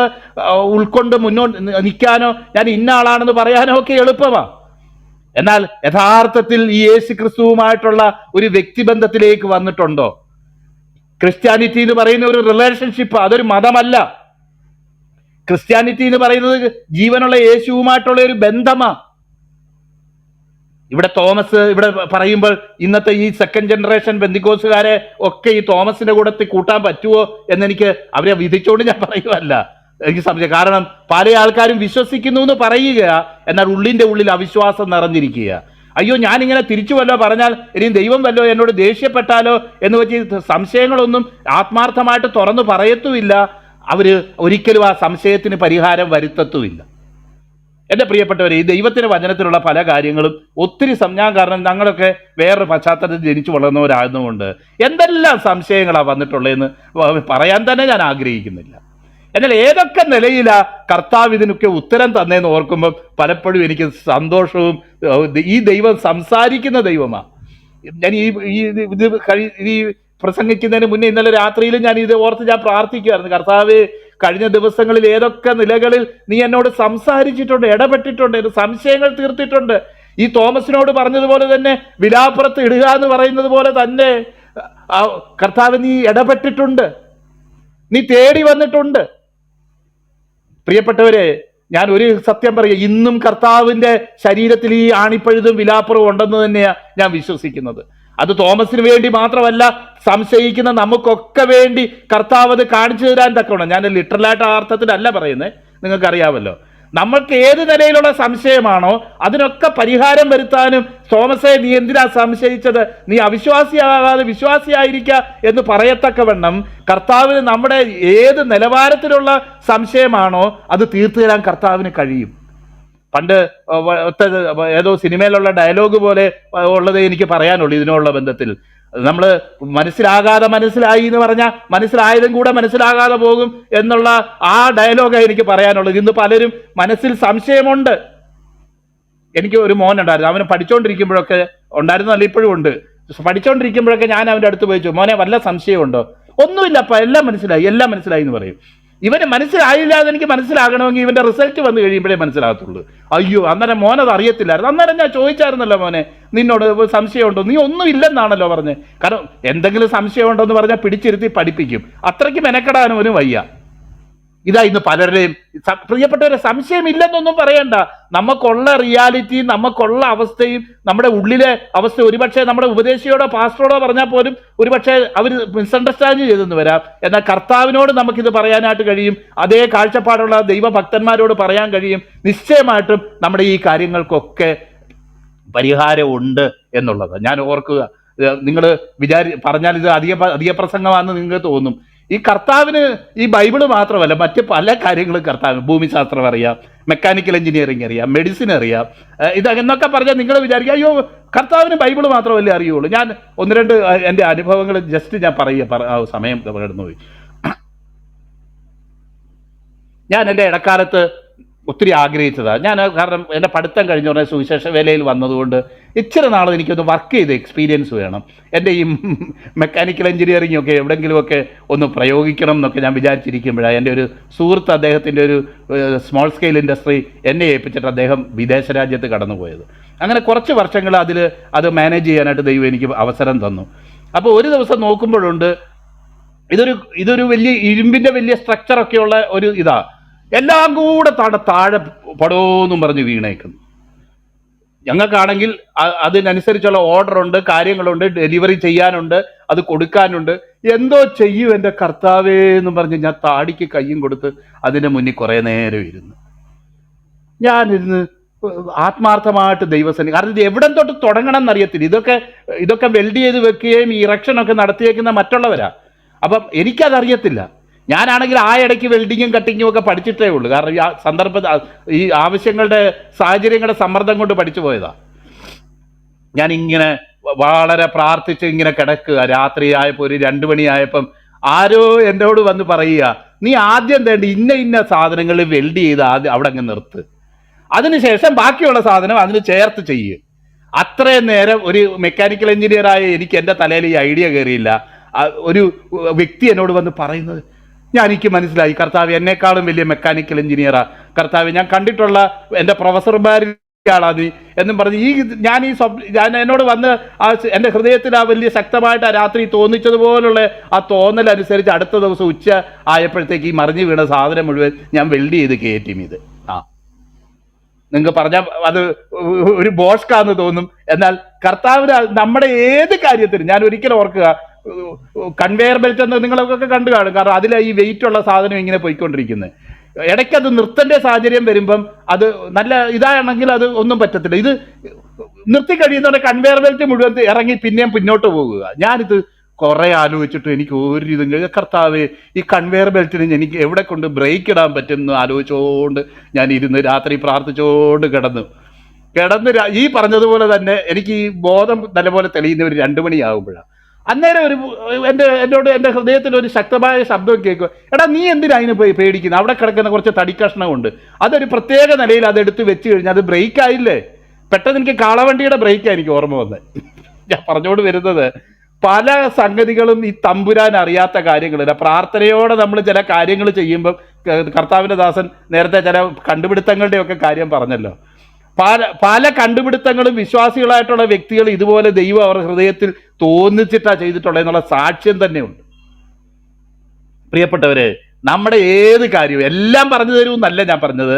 ഉൾക്കൊണ്ട് മുന്നോട്ട് നിൽക്കാനോ ഞാൻ ഇന്ന ആളാണെന്ന് പറയാനോ ഒക്കെ എളുപ്പമാണ്. എന്നാൽ യഥാർത്ഥത്തിൽ ഈ യേശു ക്രിസ്തുവുമായിട്ടുള്ള ഒരു വ്യക്തിബന്ധത്തിലേക്ക് വന്നിട്ടുണ്ടോ? ക്രിസ്ത്യാനിറ്റി എന്ന് പറയുന്ന ഒരു റിലേഷൻഷിപ്പ്, അതൊരു മതമല്ല. ക്രിസ്ത്യാനിറ്റി എന്ന് പറയുന്നത് ജീവനുള്ള യേശുവുമായിട്ടുള്ള ഒരു ബന്ധമാണ്. ഇവിടെ തോമസ് ഇവിടെ പറയുമ്പോൾ ഇന്നത്തെ ഈ സെക്കൻഡ് ജനറേഷൻ ബെന്തിക്കോസുകാരെ ഒക്കെ ഈ തോമസിന്റെ കൂടത്തിൽ കൂട്ടാൻ പറ്റുമോ എന്നെനിക്ക് അവരെ വിധിച്ചുകൊണ്ട് ഞാൻ പറയുമല്ല, എനിക്ക് സംശയം. കാരണം പല ആൾക്കാരും വിശ്വസിക്കുന്നു എന്ന് പറയുക, എന്നാൽ ഉള്ളിന്റെ ഉള്ളിൽ അവിശ്വാസം നിറഞ്ഞിരിക്കുക. അയ്യോ, ഞാനിങ്ങനെ തിരിച്ചു വല്ലോ പറഞ്ഞാൽ ഇനിയും ദൈവം വല്ലോ എന്നോട് ദേഷ്യപ്പെട്ടാലോ എന്ന് വെച്ച് സംശയങ്ങളൊന്നും ആത്മാർത്ഥമായിട്ട് തുറന്നു പറയത്തുമില്ല. അവര് ഒരിക്കലും ആ സംശയത്തിന് പരിഹാരം വരുത്തത്തുമില്ല. എൻ്റെ പ്രിയപ്പെട്ടവരെ, ഈ ദൈവത്തിന്റെ വചനത്തിലുള്ള പല കാര്യങ്ങളും ഒത്തിരി ഞാൻ കാരണം ഞങ്ങളൊക്കെ വേറൊരു പശ്ചാത്തലത്തിൽ ജനിച്ചു വളർന്നവരാകുന്നതുകൊണ്ട് എന്തെല്ലാം സംശയങ്ങളാണ് വന്നിട്ടുള്ളതെന്ന് പറയാൻ തന്നെ ഞാൻ ആഗ്രഹിക്കുന്നില്ല. എന്നാൽ ഏതൊക്കെ നിലയിലാ കർത്താവ് ഇതിനൊക്കെ ഉത്തരം തന്നേന്ന് ഓർക്കുമ്പോൾ പലപ്പോഴും എനിക്ക് സന്തോഷവും, ഈ ദൈവം സംസാരിക്കുന്ന ദൈവമാണ്. ഞാൻ ഈ പ്രസംഗിക്കുന്നതിന് മുന്നേ ഇന്നലെ രാത്രിയിലും ഞാൻ ഇത് ഓർത്ത് ഞാൻ പ്രാർത്ഥിക്കുമായിരുന്നു. കർത്താവ്, കഴിഞ്ഞ ദിവസങ്ങളിൽ ഏതൊക്കെ നിലകളിൽ നീ എന്നോട് സംസാരിച്ചിട്ടുണ്ട്, ഇടപെട്ടിട്ടുണ്ട്, എന്റെ സംശയങ്ങൾ തീർത്തിട്ടുണ്ട്. ഈ തോമസിനോട് പറഞ്ഞതുപോലെ തന്നെ വിലാപ്പുറത്ത് ഇടുക എന്ന് പറയുന്നത് പോലെ തന്നെ കർത്താവ് നീ ഇടപെട്ടിട്ടുണ്ട്, നീ തേടി വന്നിട്ടുണ്ട്. പ്രിയപ്പെട്ടവരെ, ഞാൻ ഒരു സത്യം പറയുക, ഇന്നും കർത്താവിന്റെ ശരീരത്തിൽ ഈ ആണിപ്പഴുതും വിലാപ്പുറവും ഉണ്ടെന്ന് തന്നെയാണ് ഞാൻ വിശ്വസിക്കുന്നത്. അത് തോമസിന് വേണ്ടി മാത്രമല്ല, സംശയിക്കുന്ന നമുക്കൊക്കെ വേണ്ടി കർത്താവ് അത് കാണിച്ചു തരാൻ തക്കണം. ഞാൻ ലിറ്ററലായിട്ട് ആ അർത്ഥത്തിലല്ല പറയുന്നത്, നിങ്ങൾക്കറിയാമല്ലോ. നമ്മൾക്ക് ഏത് നിലയിലുള്ള സംശയമാണോ അതിനൊക്കെ പരിഹാരം വരുത്താനും, തോമസെ നീ എന്തിനാ സംശയിച്ചത്, നീ അവിശ്വാസിയാകാതെ വിശ്വാസിയായിരിക്കുക എന്ന് പറയത്തക്കവണ്ണം കർത്താവിന് നമ്മുടെ ഏത് നിലവാരത്തിലുള്ള സംശയമാണോ അത് തീർത്തു തരാൻ കർത്താവിന് കഴിയും. പണ്ട് ഏതോ സിനിമയിലുള്ള ഡയലോഗ് പോലെ ഉള്ളത് എനിക്ക് പറയാനുള്ളൂ ഇതിനുള്ള ബന്ധത്തിൽ. നമ്മൾ മനസ്സിലാകാതെ മനസ്സിലായി എന്ന് പറഞ്ഞാൽ മനസ്സിലായതും കൂടെ മനസ്സിലാകാതെ പോകും എന്നുള്ള ആ ഡയലോഗാണ് എനിക്ക് പറയാനുള്ളത്. ഇന്ന് പലരും മനസ്സിൽ സംശയമുണ്ട്. എനിക്ക് ഒരു മോനുണ്ടായിരുന്നു, അവന് പഠിച്ചുകൊണ്ടിരിക്കുമ്പോഴൊക്കെ ഉണ്ടായിരുന്നല്ല, ഇപ്പോഴും ഉണ്ട്. പഠിച്ചുകൊണ്ടിരിക്കുമ്പോഴൊക്കെ ഞാൻ അവൻ്റെ അടുത്ത് പോയിച്ചു, മോനെ വല്ല സംശയമുണ്ടോ? ഒന്നുമില്ലപ്പ, എല്ലാം മനസ്സിലായി എന്ന് പറയും. ഇവന് മനസ്സിലായില്ല എന്നെനിക്ക് മനസ്സിലാകണമെങ്കിൽ ഇവന്റെ റിസൾട്ട് വന്നു കഴിയുമ്പോഴേ മനസ്സിലാകത്തുള്ളൂ. അയ്യോ, അന്നേരം മോനത് അറിയത്തില്ലായിരുന്നു. അന്നേരം ഞാൻ ചോദിച്ചായിരുന്നല്ലോ, മോനെ നിന്നോട് സംശയമുണ്ടോ? നീ ഒന്നും ഇല്ലെന്നാണല്ലോ പറഞ്ഞത്. കാരണം എന്തെങ്കിലും സംശയമുണ്ടോ എന്ന് പറഞ്ഞാൽ പിടിച്ചിരുത്തി പഠിപ്പിക്കും. അത്രയ്ക്ക് മെനക്കെടാനും ഒരു വയ്യ. ഇതാ ഇന്ന് പലരുടെയും. പ്രിയപ്പെട്ടവരെ, സംശയമില്ലെന്നൊന്നും പറയണ്ട. നമുക്കുള്ള റിയാലിറ്റിയും നമുക്കുള്ള അവസ്ഥയും നമ്മുടെ ഉള്ളിലെ അവസ്ഥ ഒരുപക്ഷെ നമ്മുടെ ഉപദേശിയോടോ പാസ്റ്ററോടോ പറഞ്ഞാൽ പോലും ഒരുപക്ഷെ അവർ മിസ്അണ്ടർസ്റ്റാൻഡ് ചെയ്തെന്ന് വരാം. എന്നാൽ കർത്താവിനോട് നമുക്കിത് പറയാനായിട്ട് കഴിയും. അതേ കാഴ്ചപ്പാടുള്ള ദൈവഭക്തന്മാരോട് പറയാൻ കഴിയും. നിശ്ചയമായിട്ടും നമ്മുടെ ഈ കാര്യങ്ങൾക്കൊക്കെ പരിഹാരം ഉണ്ട് എന്നുള്ളത് ഞാൻ ഓർക്കുക. നിങ്ങൾ പറഞ്ഞാൽ ഇത് അധിക പ്രസംഗമാണെന്ന് നിങ്ങൾക്ക് തോന്നും. ഈ കർത്താവിന് ഈ ബൈബിള് മാത്രമല്ല, മറ്റ് പല കാര്യങ്ങളും കർത്താവ്, ഭൂമിശാസ്ത്രം അറിയാം, മെക്കാനിക്കൽ എഞ്ചിനീയറിംഗ് അറിയാം, മെഡിസിൻ അറിയാം. ഇത് എന്നൊക്കെ പറഞ്ഞാൽ നിങ്ങൾ വിചാരിക്കുക അയ്യോ കർത്താവിന് ബൈബിള് മാത്രമല്ലേ അറിയുള്ളൂ. ഞാൻ ഒന്ന് രണ്ട് എൻ്റെ അനുഭവങ്ങൾ ജസ്റ്റ് ഞാൻ സമയം കടന്നുപോയി. ഞാൻ എൻ്റെ ഇടക്കാലത്ത് ഒത്തിരി ആഗ്രഹിച്ചതാണ്. കാരണം എൻ്റെ പഠിത്തം കഴിഞ്ഞ ഉടനെ സുവിശേഷ വേലയിൽ വന്നതുകൊണ്ട് ഇച്ചിരി നാൾ എനിക്കൊന്ന് വർക്ക് ചെയ്ത് എക്സ്പീരിയൻസ് വേണം. എൻ്റെ ഈ മെക്കാനിക്കൽ എഞ്ചിനീയറിംഗ് ഒക്കെ എവിടെയെങ്കിലുമൊക്കെ ഒന്ന് പ്രയോഗിക്കണം എന്നൊക്കെ ഞാൻ വിചാരിച്ചിരിക്കുമ്പോഴാണ് എൻ്റെ ഒരു സുഹൃത്ത്, അദ്ദേഹത്തിൻ്റെ ഒരു സ്മോൾ സ്കെയിൽ ഇൻഡസ്ട്രി എന്നെ ഏൽപ്പിച്ചിട്ട് അദ്ദേഹം വിദേശ രാജ്യത്ത് കടന്നുപോയത്. അങ്ങനെ കുറച്ച് വർഷങ്ങൾ അത് മാനേജ് ചെയ്യാനായിട്ട് ദൈവം എനിക്ക് അവസരം തന്നു. അപ്പോൾ ഒരു ദിവസം നോക്കുമ്പോഴുണ്ട് ഇതൊരു വലിയ ഇരുമ്പിൻ്റെ വലിയ സ്ട്രക്ചറൊക്കെയുള്ള ഒരു എല്ലാം കൂടെ താഴെ പടോന്നും പറഞ്ഞ് വീണേക്കുന്നു. ഞങ്ങൾക്കാണെങ്കിൽ അതിനനുസരിച്ചുള്ള ഓർഡറുണ്ട്, കാര്യങ്ങളുണ്ട്, ഡെലിവറി ചെയ്യാനുണ്ട്, അത് കൊടുക്കാനുണ്ട്. എന്തോ ചെയ്യും എൻ്റെ കർത്താവേ എന്നും പറഞ്ഞ് ഞാൻ താടിക്ക് കയ്യും കൊടുത്ത് അതിൻ്റെ മുന്നിൽ കുറേ നേരം ഇരുന്നു. ഞാനിരുന്ന് ആത്മാർത്ഥമായിട്ട് ദൈവസേന, കാരണം ഇത് എവിടെ തൊട്ട് തുടങ്ങണം എന്നറിയത്തില്ല. ഇതൊക്കെ വെൽഡ് ചെയ്ത് വെക്കുകയും ഈ ഇറക്ഷനൊക്കെ നടത്തിയേക്കുന്ന മറ്റുള്ളവരാ. അപ്പം എനിക്കതറിയത്തില്ല. ഞാനാണെങ്കിൽ ആ ഇടയ്ക്ക് വെൽഡിങ്ങും കട്ടിങ്ങും ഒക്കെ പഠിച്ചിട്ടേ ഉള്ളൂ. കാരണം ഈ ആവശ്യങ്ങളുടെ സാഹചര്യങ്ങളുടെ സമ്മർദ്ദം കൊണ്ട് പഠിച്ചു പോയതാ. ഞാനിങ്ങനെ വളരെ പ്രാർത്ഥിച്ച് ഇങ്ങനെ കിടക്കുക. രാത്രിയായപ്പോൾ ഒരു 2 മണിയായപ്പം ആരോ എന്നോട് വന്ന് പറയുക, നീ ആദ്യം ഇന്ന സാധനങ്ങൾ വെൽഡ് ചെയ്ത് ആദ്യം അവിടെ അങ്ങ് നിർത്ത്, അതിനുശേഷം ബാക്കിയുള്ള സാധനം അതിന് ചേർത്ത് ചെയ്യുക. അത്രയും നേരം ഒരു മെക്കാനിക്കൽ എഞ്ചിനീയറായ എനിക്ക് എൻ്റെ തലയിൽ ഈ ഐഡിയ കയറിയില്ല. ഒരു വ്യക്തി എന്നോട് വന്ന് പറയുന്നത് എനിക്ക് മനസ്സിലായി, കർത്താവ് എന്നെക്കാളും വലിയ മെക്കാനിക്കൽ എഞ്ചിനീയറാ കർത്താവ്, ഞാൻ കണ്ടിട്ടുള്ള എൻ്റെ പ്രൊഫസർമാരാണ് നീ എന്നും പറഞ്ഞ് ഞാൻ എന്നോട് വന്ന് എൻ്റെ ഹൃദയത്തിൽ ആ വലിയ ശക്തമായിട്ട് ആ രാത്രി തോന്നിച്ചതുപോലുള്ള ആ തോന്നലനുസരിച്ച് അടുത്ത ദിവസം ഉച്ച ആയപ്പോഴത്തേക്ക് ഈ മറിഞ്ഞു വീണ സാധനം മുഴുവൻ ഞാൻ വെൽഡ് ചെയ്ത് കയറ്റും. നിങ്ങൾക്ക് പറഞ്ഞാൽ അത് ഒരു ബോഷ്കാന്ന് തോന്നും. എന്നാൽ കർത്താവിന് നമ്മുടെ ഏത് കാര്യത്തിനും, ഞാൻ ഒരിക്കലും ഓർക്കുക, കൺവെയർ ബെൽറ്റ് എന്ന് നിങ്ങളൊക്കെ കണ്ടു കാണും. കാരണം അതിലെ ഈ വെയിറ്റ് ഉള്ള സാധനം ഇങ്ങനെ പോയിക്കൊണ്ടിരിക്കുന്നത്. ഇടയ്ക്ക് അത് നിർത്തേണ്ട സാഹചര്യം വരുമ്പം അത് നല്ല ഇതാണെങ്കിൽ അത് ഒന്നും പറ്റത്തില്ല. ഇത് നിർത്തി കഴിയുന്നതോടെ കൺവെയർ ബെൽറ്റ് മുഴുവൻ ഇറങ്ങി പിന്നെയും പിന്നോട്ട് പോകുക. ഞാനിത് കുറേ ആലോചിച്ചിട്ട് എനിക്ക് ഒരു ഇതും കർത്താവ് ഈ കൺവെയർ ബെൽറ്റിന് എനിക്ക് എവിടെ കൊണ്ട് ബ്രേക്ക് ഇടാൻ പറ്റും എന്ന് ആലോചിച്ചുകൊണ്ട് ഞാൻ ഇരുന്ന് രാത്രി പ്രാർത്ഥിച്ചുകൊണ്ട് കിടന്നു. ഈ പറഞ്ഞതുപോലെ തന്നെ എനിക്ക് ഈ ബോധം നല്ലപോലെ തെളിയുന്ന ഒരു 2 മണിയാകുമ്പോഴാണ്. അന്നേരം എന്നോട് എൻ്റെ ഹൃദയത്തിൽ ഒരു ശക്തമായ ശബ്ദം കേൾക്കുക, എടാ നീ എന്തിനാ അതിന് പേടിക്കുന്നത്? അവിടെ കിടക്കുന്ന കുറച്ച് തടിക്കഷ്ണമുണ്ട്, അതൊരു പ്രത്യേക നിലയിൽ അതെടുത്ത് വെച്ച് കഴിഞ്ഞാൽ അത് ബ്രേക്ക് ആയില്ലേ. പെട്ടെന്ന് എനിക്ക് കാളവണ്ടിയുടെ ബ്രേക്കാണ് എനിക്ക് ഓർമ്മ വന്നത്. ഞാൻ പറഞ്ഞുകൊണ്ട് വരുന്നത്, പല സംഗതികളും ഈ തമ്പുരാൻ അറിയാത്ത കാര്യങ്ങളില്ല. പ്രാർത്ഥനയോടെ നമ്മൾ ചില കാര്യങ്ങൾ ചെയ്യുമ്പം, കർത്താവിൻ്റെ ദാസൻ നേരത്തെ ചില കണ്ടുപിടുത്തങ്ങളുടെയൊക്കെ കാര്യം പറഞ്ഞല്ലോ, പല കണ്ടുപിടുത്തങ്ങളും വിശ്വാസികളായിട്ടുള്ള വ്യക്തികൾ ഇതുപോലെ ദൈവം അവരുടെ ഹൃദയത്തിൽ തോന്നിച്ചിട്ടാണ് ചെയ്തിട്ടുള്ളത് എന്നുള്ള സാക്ഷ്യം തന്നെയുണ്ട്. പ്രിയപ്പെട്ടവരെ, നമ്മുടെ ഏത് കാര്യവും എല്ലാം പറഞ്ഞു തരുമെന്നല്ല ഞാൻ പറഞ്ഞത്.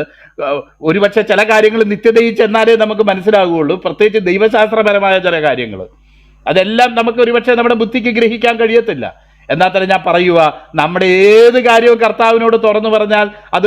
ഒരുപക്ഷെ ചില കാര്യങ്ങൾ നിത്യതയിൽ ചെന്നാലേ നമുക്ക് മനസ്സിലാകുകയുള്ളൂ. പ്രത്യേകിച്ച് ദൈവശാസ്ത്രപരമായ ചില കാര്യങ്ങൾ അതെല്ലാം നമുക്ക് ഒരുപക്ഷെ നമ്മുടെ ബുദ്ധിക്ക് ഗ്രഹിക്കാൻ കഴിയത്തില്ല. എന്നാൽ തന്നെ ഞാൻ പറയുക, നമ്മുടെ ഏത് കാര്യവും കർത്താവിനോട് തുറന്നു പറഞ്ഞാൽ അത്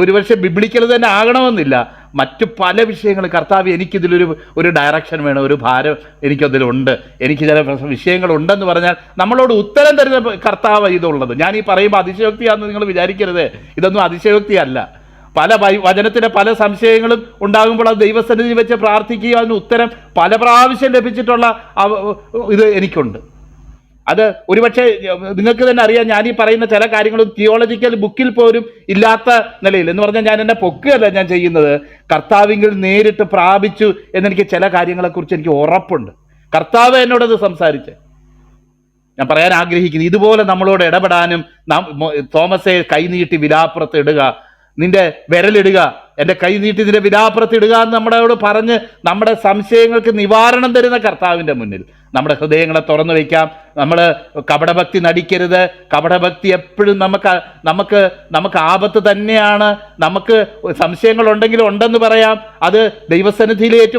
ഒരുപക്ഷെ ബിബ്ലിക്കൽ തന്നെ ആകണമെന്നില്ല. മറ്റു പല വിഷയങ്ങളും കർത്താവ് എനിക്കിതിലൊരു ഡയറക്ഷൻ വേണം, ഒരു ഭാരം എനിക്കതിലുണ്ട്, എനിക്ക് ചില വിഷയങ്ങളുണ്ടെന്ന് പറഞ്ഞാൽ നമ്മളോട് ഉത്തരം തരുന്ന കർത്താവ് ഇതുള്ളത്. ഞാൻ ഈ പറയുമ്പോൾ അതിശയോക്തിയാണെന്ന് നിങ്ങൾ വിചാരിക്കരുത്. ഇതൊന്നും അതിശയോക്തിയല്ല. പല വചനത്തിലെ പല സംശയങ്ങളും ഉണ്ടാകുമ്പോൾ അത് ദൈവസന്നിധി വെച്ച് പ്രാർത്ഥിക്കുക, അതിന് ഉത്തരം പല പ്രാവശ്യം ലഭിച്ചിട്ടുള്ള ഇത് എനിക്കുണ്ട്. അത് ഒരുപക്ഷെ നിങ്ങൾക്ക് തന്നെ അറിയാം, ഞാൻ ഈ പറയുന്ന ചില കാര്യങ്ങളും തിയോളജിക്കൽ ബുക്കിൽ പോലും ഇല്ലാത്ത നിലയിൽ, എന്ന് പറഞ്ഞാൽ ഞാൻ എന്നെ പൊക്കുകയല്ല ഞാൻ ചെയ്യുന്നത്, കർത്താവിങ്കിൽ നേരിട്ട് പ്രാപിച്ചു എന്നെനിക്ക് ചില കാര്യങ്ങളെക്കുറിച്ച് എനിക്ക് ഉറപ്പുണ്ട്. കർത്താവ് എന്നോടത് സംസാരിച്ച് ഞാൻ പറയാൻ ആഗ്രഹിക്കുന്നു. ഇതുപോലെ നമ്മളോട് ഇടപെടാനും, തോമസെ കൈനീട്ടി വിലാപ്പുറത്ത് ഇടുക, നിന്റെ വിരലിടുക, എൻ്റെ കൈ നീട്ടി നിന്റെ വിലാപ്പുറത്തിടുക എന്ന് നമ്മളോട് പറഞ്ഞ് നമ്മുടെ സംശയങ്ങൾക്ക് നിവാരണം തരുന്ന കർത്താവിൻ്റെ മുന്നിൽ നമ്മുടെ ഹൃദയങ്ങളെ തുറന്നു വയ്ക്കാം. നമ്മൾ കപടഭക്തി നടിക്കരുത്. കപടഭക്തി എപ്പോഴും നമുക്ക് ആപത്ത് തന്നെയാണ്. നമുക്ക് സംശയങ്ങളുണ്ടെങ്കിലും ഉണ്ടെന്ന് പറയാം, അത് ദൈവസന്നിധിയിലേറ്റ്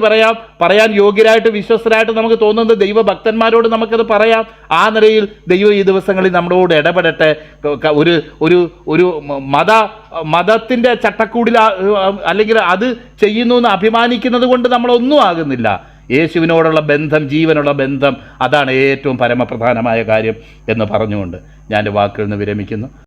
പറയാൻ യോഗ്യരായിട്ട് വിശ്വസ്തരായിട്ട് നമുക്ക് തോന്നുന്നത് ദൈവഭക്തന്മാരോട് നമുക്കത് പറയാം. ആ നിലയിൽ ദൈവം ഈ ദിവസങ്ങളിൽ നമ്മളോട് ഇടപെടട്ടെ. ഒരു മതത്തിൻ്റെ ചട്ടക്കൂടിൽ അല്ലെങ്കിൽ അത് ചെയ്യുന്നു എന്ന് അഭിമാനിക്കുന്നത് കൊണ്ട് നമ്മളൊന്നും ആകുന്നില്ല. യേശുവിനോടുള്ള ബന്ധം, ജീവനുള്ള ബന്ധം, അതാണ് ഏറ്റവും പരമപ്രധാനമായ കാര്യം എന്ന് പറഞ്ഞുകൊണ്ട് ഞാൻ വാക്കുകളിൽ നിന്ന് വിരമിക്കുന്നു.